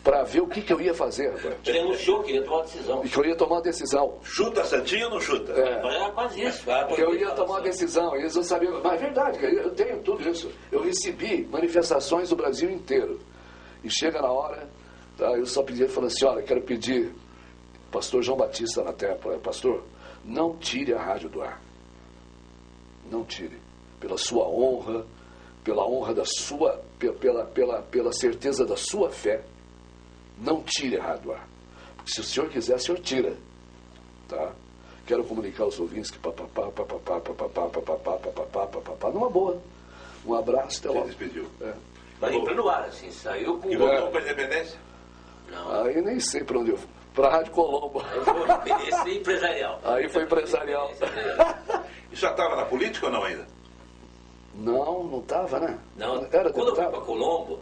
Para ver o que eu ia fazer, rapaz. Ele anunciou que ia tomar uma decisão. Que eu ia tomar uma decisão. Chuta Santinho ou não chuta? Era quase isso. Que eu ia tomar uma decisão. Eles não sabiam. Mas é verdade, eu tenho tudo isso. Eu recebi manifestações do Brasil inteiro. E chega na hora, tá, eu só pedi, ele falou assim, olha, quero pedir, pastor João Batista na terra, pastor, não tire a rádio do ar. Não tire. Pela sua honra, pela honra da sua, pela certeza da sua fé, não tire a rádio do ar. Porque se o senhor quiser, o senhor tira. Tá? Quero comunicar aos ouvintes que numa boa. Um abraço, até logo. Você despediu. Mas em pleno ar, assim, saiu com... E voltou para a Independência? Não. Aí nem sei para onde eu fui. Para a Rádio Colombo. Esse empresarial. Aí foi empresarial. E já estava na política ou não ainda? Não estava, né? Não, era quando eu fui para Colombo...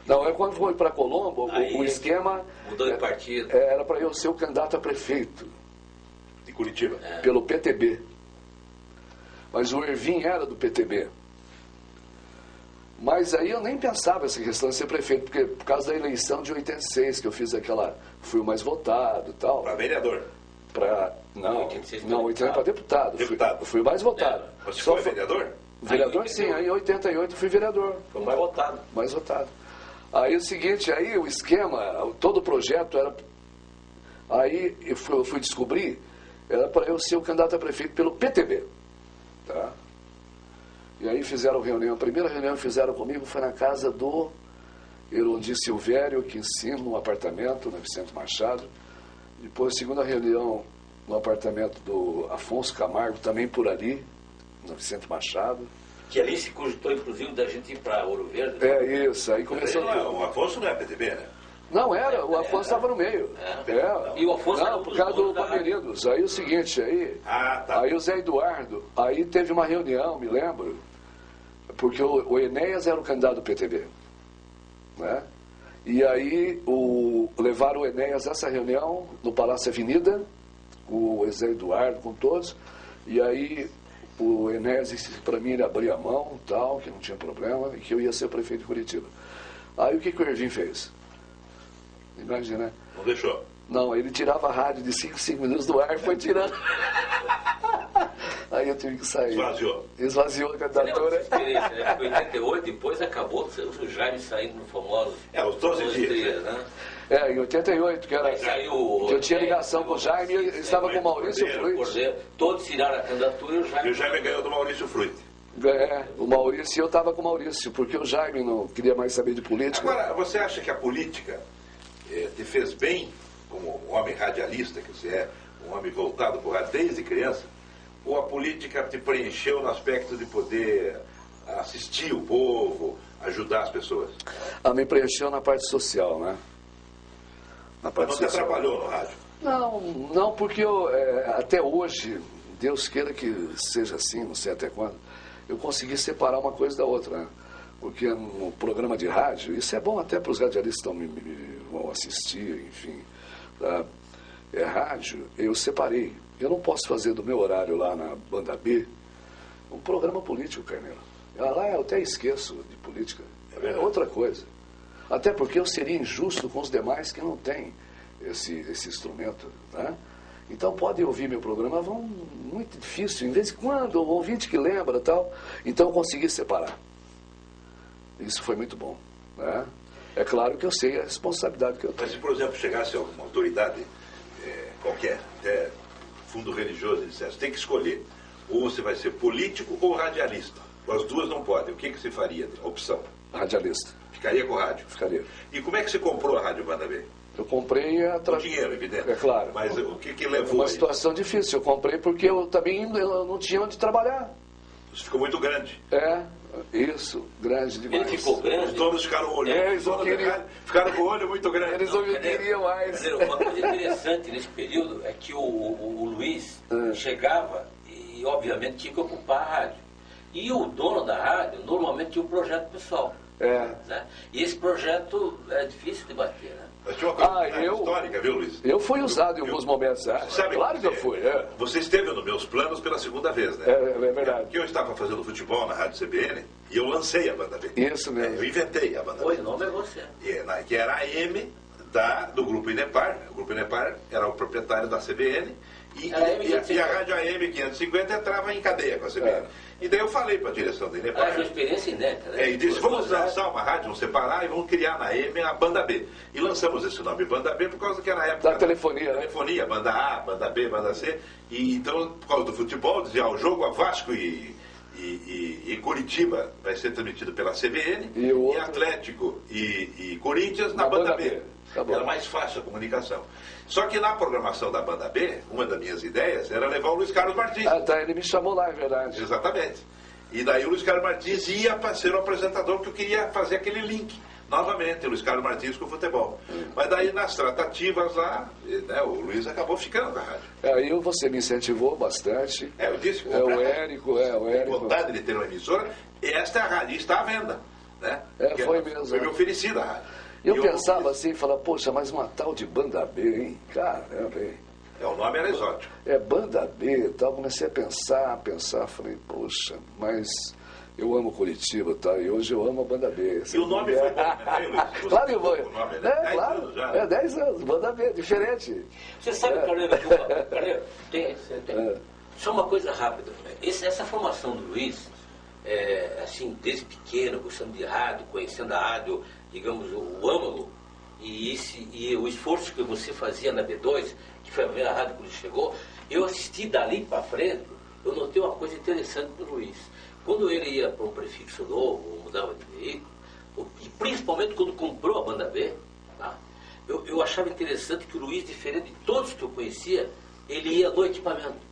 Não, quando foi para Colombo, o esquema... Mudou de partido. Era para eu ser o candidato a prefeito. De Curitiba? Pelo PTB. Mas o Ervin era do PTB. Mas aí eu nem pensava essa questão de ser prefeito, porque por causa da eleição de 86, que eu fiz aquela, fui o mais votado e tal. Para vereador? Não, 80 para deputado. Fui o mais votado. Você foi vereador? Vereador, sim. Aí em 88 fui vereador. Foi mais votado. Mais votado. Aí o seguinte, aí o esquema, todo o projeto era... Aí eu fui descobrir, era para eu ser o candidato a prefeito pelo PTB. Tá? E aí fizeram reunião, a primeira reunião que fizeram comigo foi na casa do Erondir Silvério, aqui em cima, num apartamento, na Vicente Machado. Depois, a segunda reunião no apartamento do Afonso Camargo, também por ali, na Vicente Machado. Que ali se cogitou, inclusive, da gente ir para Ouro Verde. É isso, aí começou... O Afonso não é PTB, né? Não era, o Afonso estava no meio. E o Afonso não, por causa do Palmeirindos. Aí o seguinte, aí o Zé Eduardo, aí teve uma reunião, me lembro, porque o Enéas era o candidato do PTB, né? E aí levaram o Enéas a essa reunião no Palácio Avenida, com o Zé Eduardo, com todos, e aí o Enéas disse para mim, ele abria a mão, tal, que não tinha problema, e que eu ia ser o prefeito de Curitiba. Aí o que o Ervin fez? Imagina, né? Não deixou? Não, ele tirava a rádio de 5 minutos do ar e foi tirando. Aí eu tive que sair. Esvaziou a candidatura. Em 88, depois acabou o Jaime saindo no famoso... Os 12 dias. Né? Em 88, que eu tinha ligação com o Jaime, ele estava com o Maurício Fruit. Todos tiraram a candidatura e o Jaime ganhou do Maurício Fruit. O Maurício, e eu estava com o Maurício, porque o Jaime não queria mais saber de política. Agora, você acha que a política te fez bem, como um homem radialista que você é, um homem voltado para o rádio desde criança, ou a política te preencheu no aspecto de poder assistir o povo, ajudar as pessoas? Me preencheu na parte social, né? Na parte social. Você trabalhou no rádio? Não, porque até hoje, Deus queira que seja assim, não sei até quando, eu consegui separar uma coisa da outra, né? Porque no programa de rádio, isso é bom até para os radialistas que vão assistir, enfim. Rádio, eu separei. Eu não posso fazer do meu horário lá na Banda B um programa político, Carneiro. Lá eu até esqueço de política. É outra coisa. Até porque eu seria injusto com os demais que não têm esse instrumento, né? Então podem ouvir meu programa, muito difícil, em vez de quando, o ouvinte que lembra e tal. Então eu consegui separar. Isso foi muito bom, né? É claro que eu sei a responsabilidade que eu tenho. Mas se, por exemplo, chegasse alguma autoridade qualquer, até fundo religioso, e dissesse, tem que escolher, ou você vai ser político ou radialista. As duas não podem. O que você faria? Opção. Radialista. Ficaria com o rádio? Ficaria. E como é que você comprou a Rádio Banda B? Eu comprei com dinheiro, evidente. É claro. Mas o que levou uma situação difícil. Eu comprei porque eu também não tinha onde trabalhar. Isso ficou muito grande. Isso, grande demais. Ele ficou grande? Os donos ficaram olhando. Eles não queriam. Ficaram com o olho muito grande. Eles não queriam mais. Uma coisa interessante nesse período é que o Luiz chegava e, obviamente, tinha que ocupar a rádio. E o dono da rádio, normalmente, tinha um projeto pessoal. Né? E esse projeto é difícil de bater, né? Mas tinha uma coisa histórica, viu, Luiz? Eu fui usado em alguns momentos. Sabe, claro que eu fui. Você esteve nos meus planos pela segunda vez, né? É verdade. Porque eu estava fazendo futebol na Rádio CBN e eu lancei a Banda B. Isso mesmo. Eu inventei a Banda B. O nome é você. Que era a M do Grupo Inepar. O Grupo Inepar era o proprietário da CBN e a Rádio AM 550 entrava em cadeia com a CBN. E daí eu falei para a direção da Inepar. Foi uma experiência inédita, né? E disse, vamos lançar uma rádio, vamos separar e vamos criar na AM a Banda B. E lançamos esse nome Banda B por causa que era a época da telefonia, né? Telefonia, Banda A, Banda B, Banda C. E então, por causa do futebol, dizia, o jogo a Vasco e Curitiba vai ser transmitido pela CBN, e Atlético e Corinthians na Banda B. Era mais fácil a comunicação. Só que na programação da Banda B, uma das minhas ideias era levar o Luiz Carlos Martins. Ele me chamou lá, é verdade. Exatamente. E daí o Luiz Carlos Martins ia para ser o apresentador, porque eu queria fazer aquele link, novamente, o Luiz Carlos Martins com o futebol. Mas daí nas tratativas lá, né, o Luiz acabou ficando na rádio. Aí você me incentivou bastante. Eu disse que o Érico. vontade de ter uma emissora, e esta é a rádio, está à venda. Né? Foi mesmo. Foi me oferecida a rádio. Eu pensava assim, falava, poxa, mas uma tal de Banda B, hein? Caramba, hein? O nome era exótico. Banda B e tal. Comecei a pensar, falei, poxa, mas Eu amo Curitiba, tá? E hoje eu amo a Banda B. E o nome foi bom, né, Luiz? Claro que foi. É, claro. Já. É 10 anos, Banda B, diferente. Você sabe, Carneiro, só uma coisa rápida. Essa formação do Luiz, assim, desde pequeno, gostando de rádio, conhecendo a rádio, digamos, o âmago, e o esforço que você fazia na B2, que foi a primeira rádio quando chegou, eu assisti dali para frente, eu notei uma coisa interessante do Luiz. Quando ele ia para um prefixo novo, mudava de veículo, e principalmente quando comprou a Banda B, tá? Eu achava interessante que o Luiz, diferente de todos que eu conhecia, ele ia no equipamento.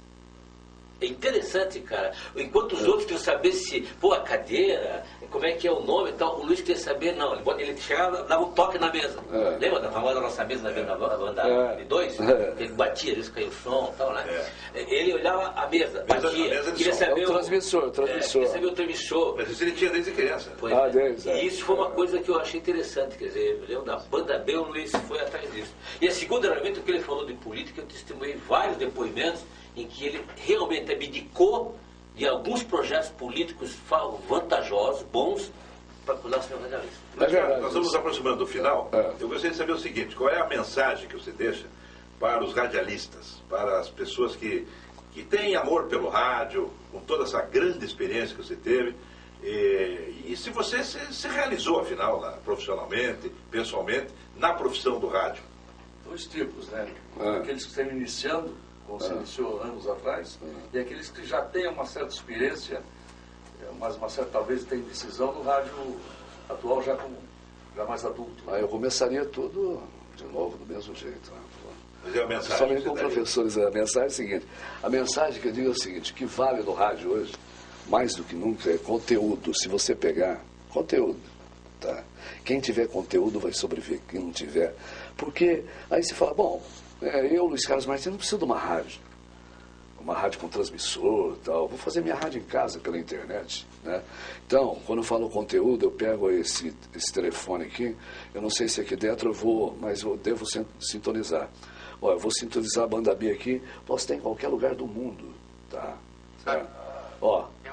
É interessante, cara. Enquanto os outros queriam saber se, a cadeira, como é que é o nome e tal, o Luiz queria saber, não. Ele chegava, dava um toque na mesa. Lembra da famosa nossa mesa da banda B2? Ele batia, às vezes caiu o som e tal, né? Ele olhava a mesa, batia, queria saber o transmissor. Queria saber o transmissor. Mas isso ele tinha desde criança. E isso foi uma coisa que eu achei interessante, quer dizer, eu lembro da Banda B, o Luiz foi atrás disso. E a segunda elemento que ele falou de política, eu testemunhei vários depoimentos em que ele realmente abdicou de alguns projetos políticos vantajosos, bons, para cuidar do senhor radialista. Nós estamos nos aproximando do final. Eu gostaria de saber o seguinte, qual é a mensagem que você deixa para os radialistas, para as pessoas que têm amor pelo rádio, com toda essa grande experiência que você teve, e se você se realizou, afinal, profissionalmente, pessoalmente, na profissão do rádio? Dois tipos, né? Aqueles que estão iniciando, como se iniciou anos atrás, e aqueles que já têm uma certa experiência, mas uma certa, talvez, tem decisão no rádio atual, já mais adulto. Eu começaria tudo de novo, do mesmo jeito. Né? Mas é a mensagem. Somente com professores, a mensagem é a seguinte: a mensagem que eu digo é o seguinte, que vale no rádio hoje, mais do que nunca, é conteúdo. Se você pegar conteúdo, tá? Quem tiver conteúdo vai sobreviver, quem não tiver. Porque aí você fala, bom, eu, Luiz Carlos Martins, não preciso de uma rádio com transmissor e tal. Vou fazer minha rádio em casa pela internet, né? Então, quando eu falo conteúdo, eu pego esse telefone aqui, eu não sei se aqui dentro eu vou, mas eu devo sintonizar. Eu vou sintonizar a Banda B aqui, posso ter em qualquer lugar do mundo, tá?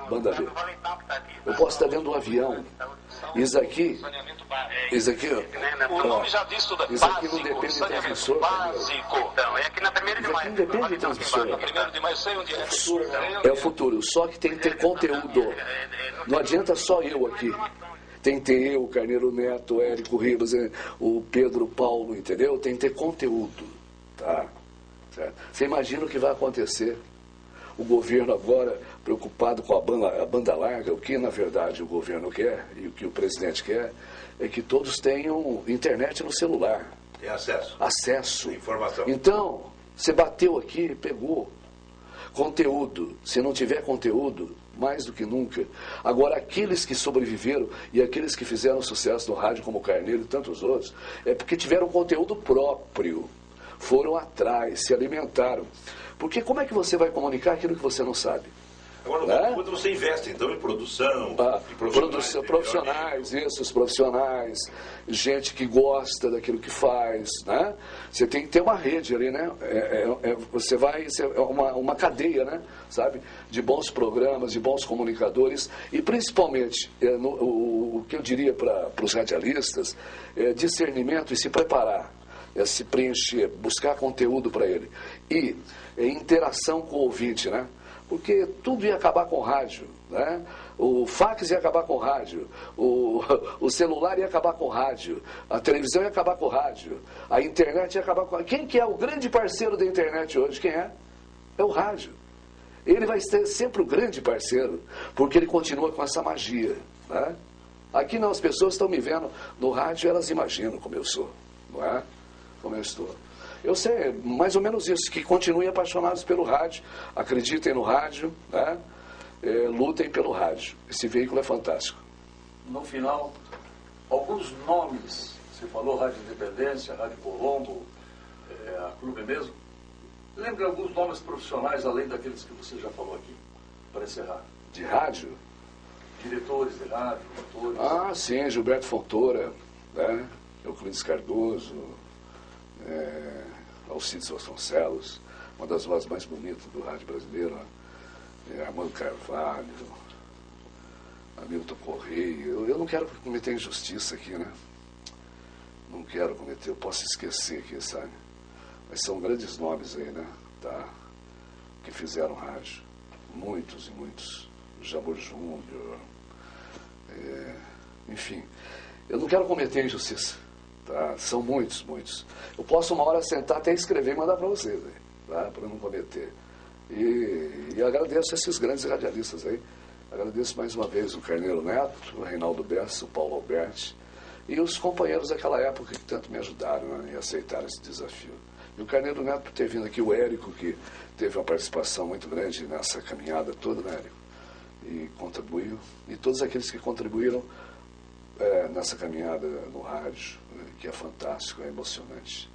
Banda B. Eu posso estar dentro de um avião. Isso aqui, o nome já diz tudo. Isso aqui não depende de transmissor. Então, é aqui na 1ª de maio. Não depende de transmissor. Na 1ª de maio, sei onde é. É o futuro, só que tem que ter conteúdo. Não adianta só eu aqui. Tem que ter eu, o Carneiro Neto, o Érico Ribas, o Pedro Paulo, entendeu? Tem que ter conteúdo, tá? Certo? Você imagina o que vai acontecer? O governo agora, preocupado com a banda larga, o que na verdade o governo quer e o que o presidente quer, é que todos tenham internet no celular. Tem acesso. Acesso. Informação. Então, você bateu aqui, pegou. Conteúdo. Se não tiver conteúdo, mais do que nunca. Agora, aqueles que sobreviveram e aqueles que fizeram sucesso no rádio, como o Carneiro e tantos outros, é porque tiveram conteúdo próprio. Foram atrás, se alimentaram. Porque como é que você vai comunicar aquilo que você não sabe? Agora, quando você investe, então, em produção, em profissionais, os profissionais, gente que gosta daquilo que faz, né? Você tem que ter uma rede ali, né? É uma cadeia, né? Sabe? De bons programas, de bons comunicadores e, principalmente, o que eu diria para os radialistas é discernimento e se preparar. Se preencher, buscar conteúdo para ele. E interação com o ouvinte, né? Porque tudo ia acabar com o rádio, né? O fax ia acabar com o rádio, o celular ia acabar com o rádio, a televisão ia acabar com o rádio, a internet ia acabar com o rádio. Quem que é o grande parceiro da internet hoje? Quem é? É o rádio. Ele vai ser sempre o grande parceiro, porque ele continua com essa magia, né? Aqui não, as pessoas estão me vendo no rádio, elas imaginam como eu sou, não é? Como eu estou. Eu sei, mais ou menos isso, que continuem apaixonados pelo rádio, acreditem no rádio, né? Lutem pelo rádio. Esse veículo é fantástico. No final, alguns nomes, você falou Rádio Independência, Rádio Colombo, a Clube mesmo. Lembre alguns nomes profissionais, além daqueles que você já falou aqui, para encerrar. De rádio? Diretores de rádio, atores. Ah, sim, Gilberto Fontoura, né? Euclides Cardoso, Alcides Vasconcelos, uma das vozes mais bonitas do rádio brasileiro, Armando Carvalho, Hamilton Correia. Eu não quero cometer injustiça aqui, né? Não quero cometer, eu posso esquecer aqui, sabe? Mas são grandes nomes aí, né? Tá? Que fizeram rádio. Muitos e muitos. Jamor Júnior. Enfim, eu não quero cometer injustiça. Tá? São muitos, muitos. Eu posso uma hora sentar até escrever e mandar para vocês, aí, tá? Para não cometer. E agradeço esses grandes radialistas aí. Agradeço mais uma vez o Carneiro Neto, o Reinaldo Bessa, o Paulo Alberti e os companheiros daquela época que tanto me ajudaram, né, em aceitar esse desafio. E o Carneiro Neto por ter vindo aqui, o Érico, que teve uma participação muito grande nessa caminhada toda, né, Érico? E contribuiu. E todos aqueles que contribuíram nessa caminhada no rádio, que é fantástico, é emocionante.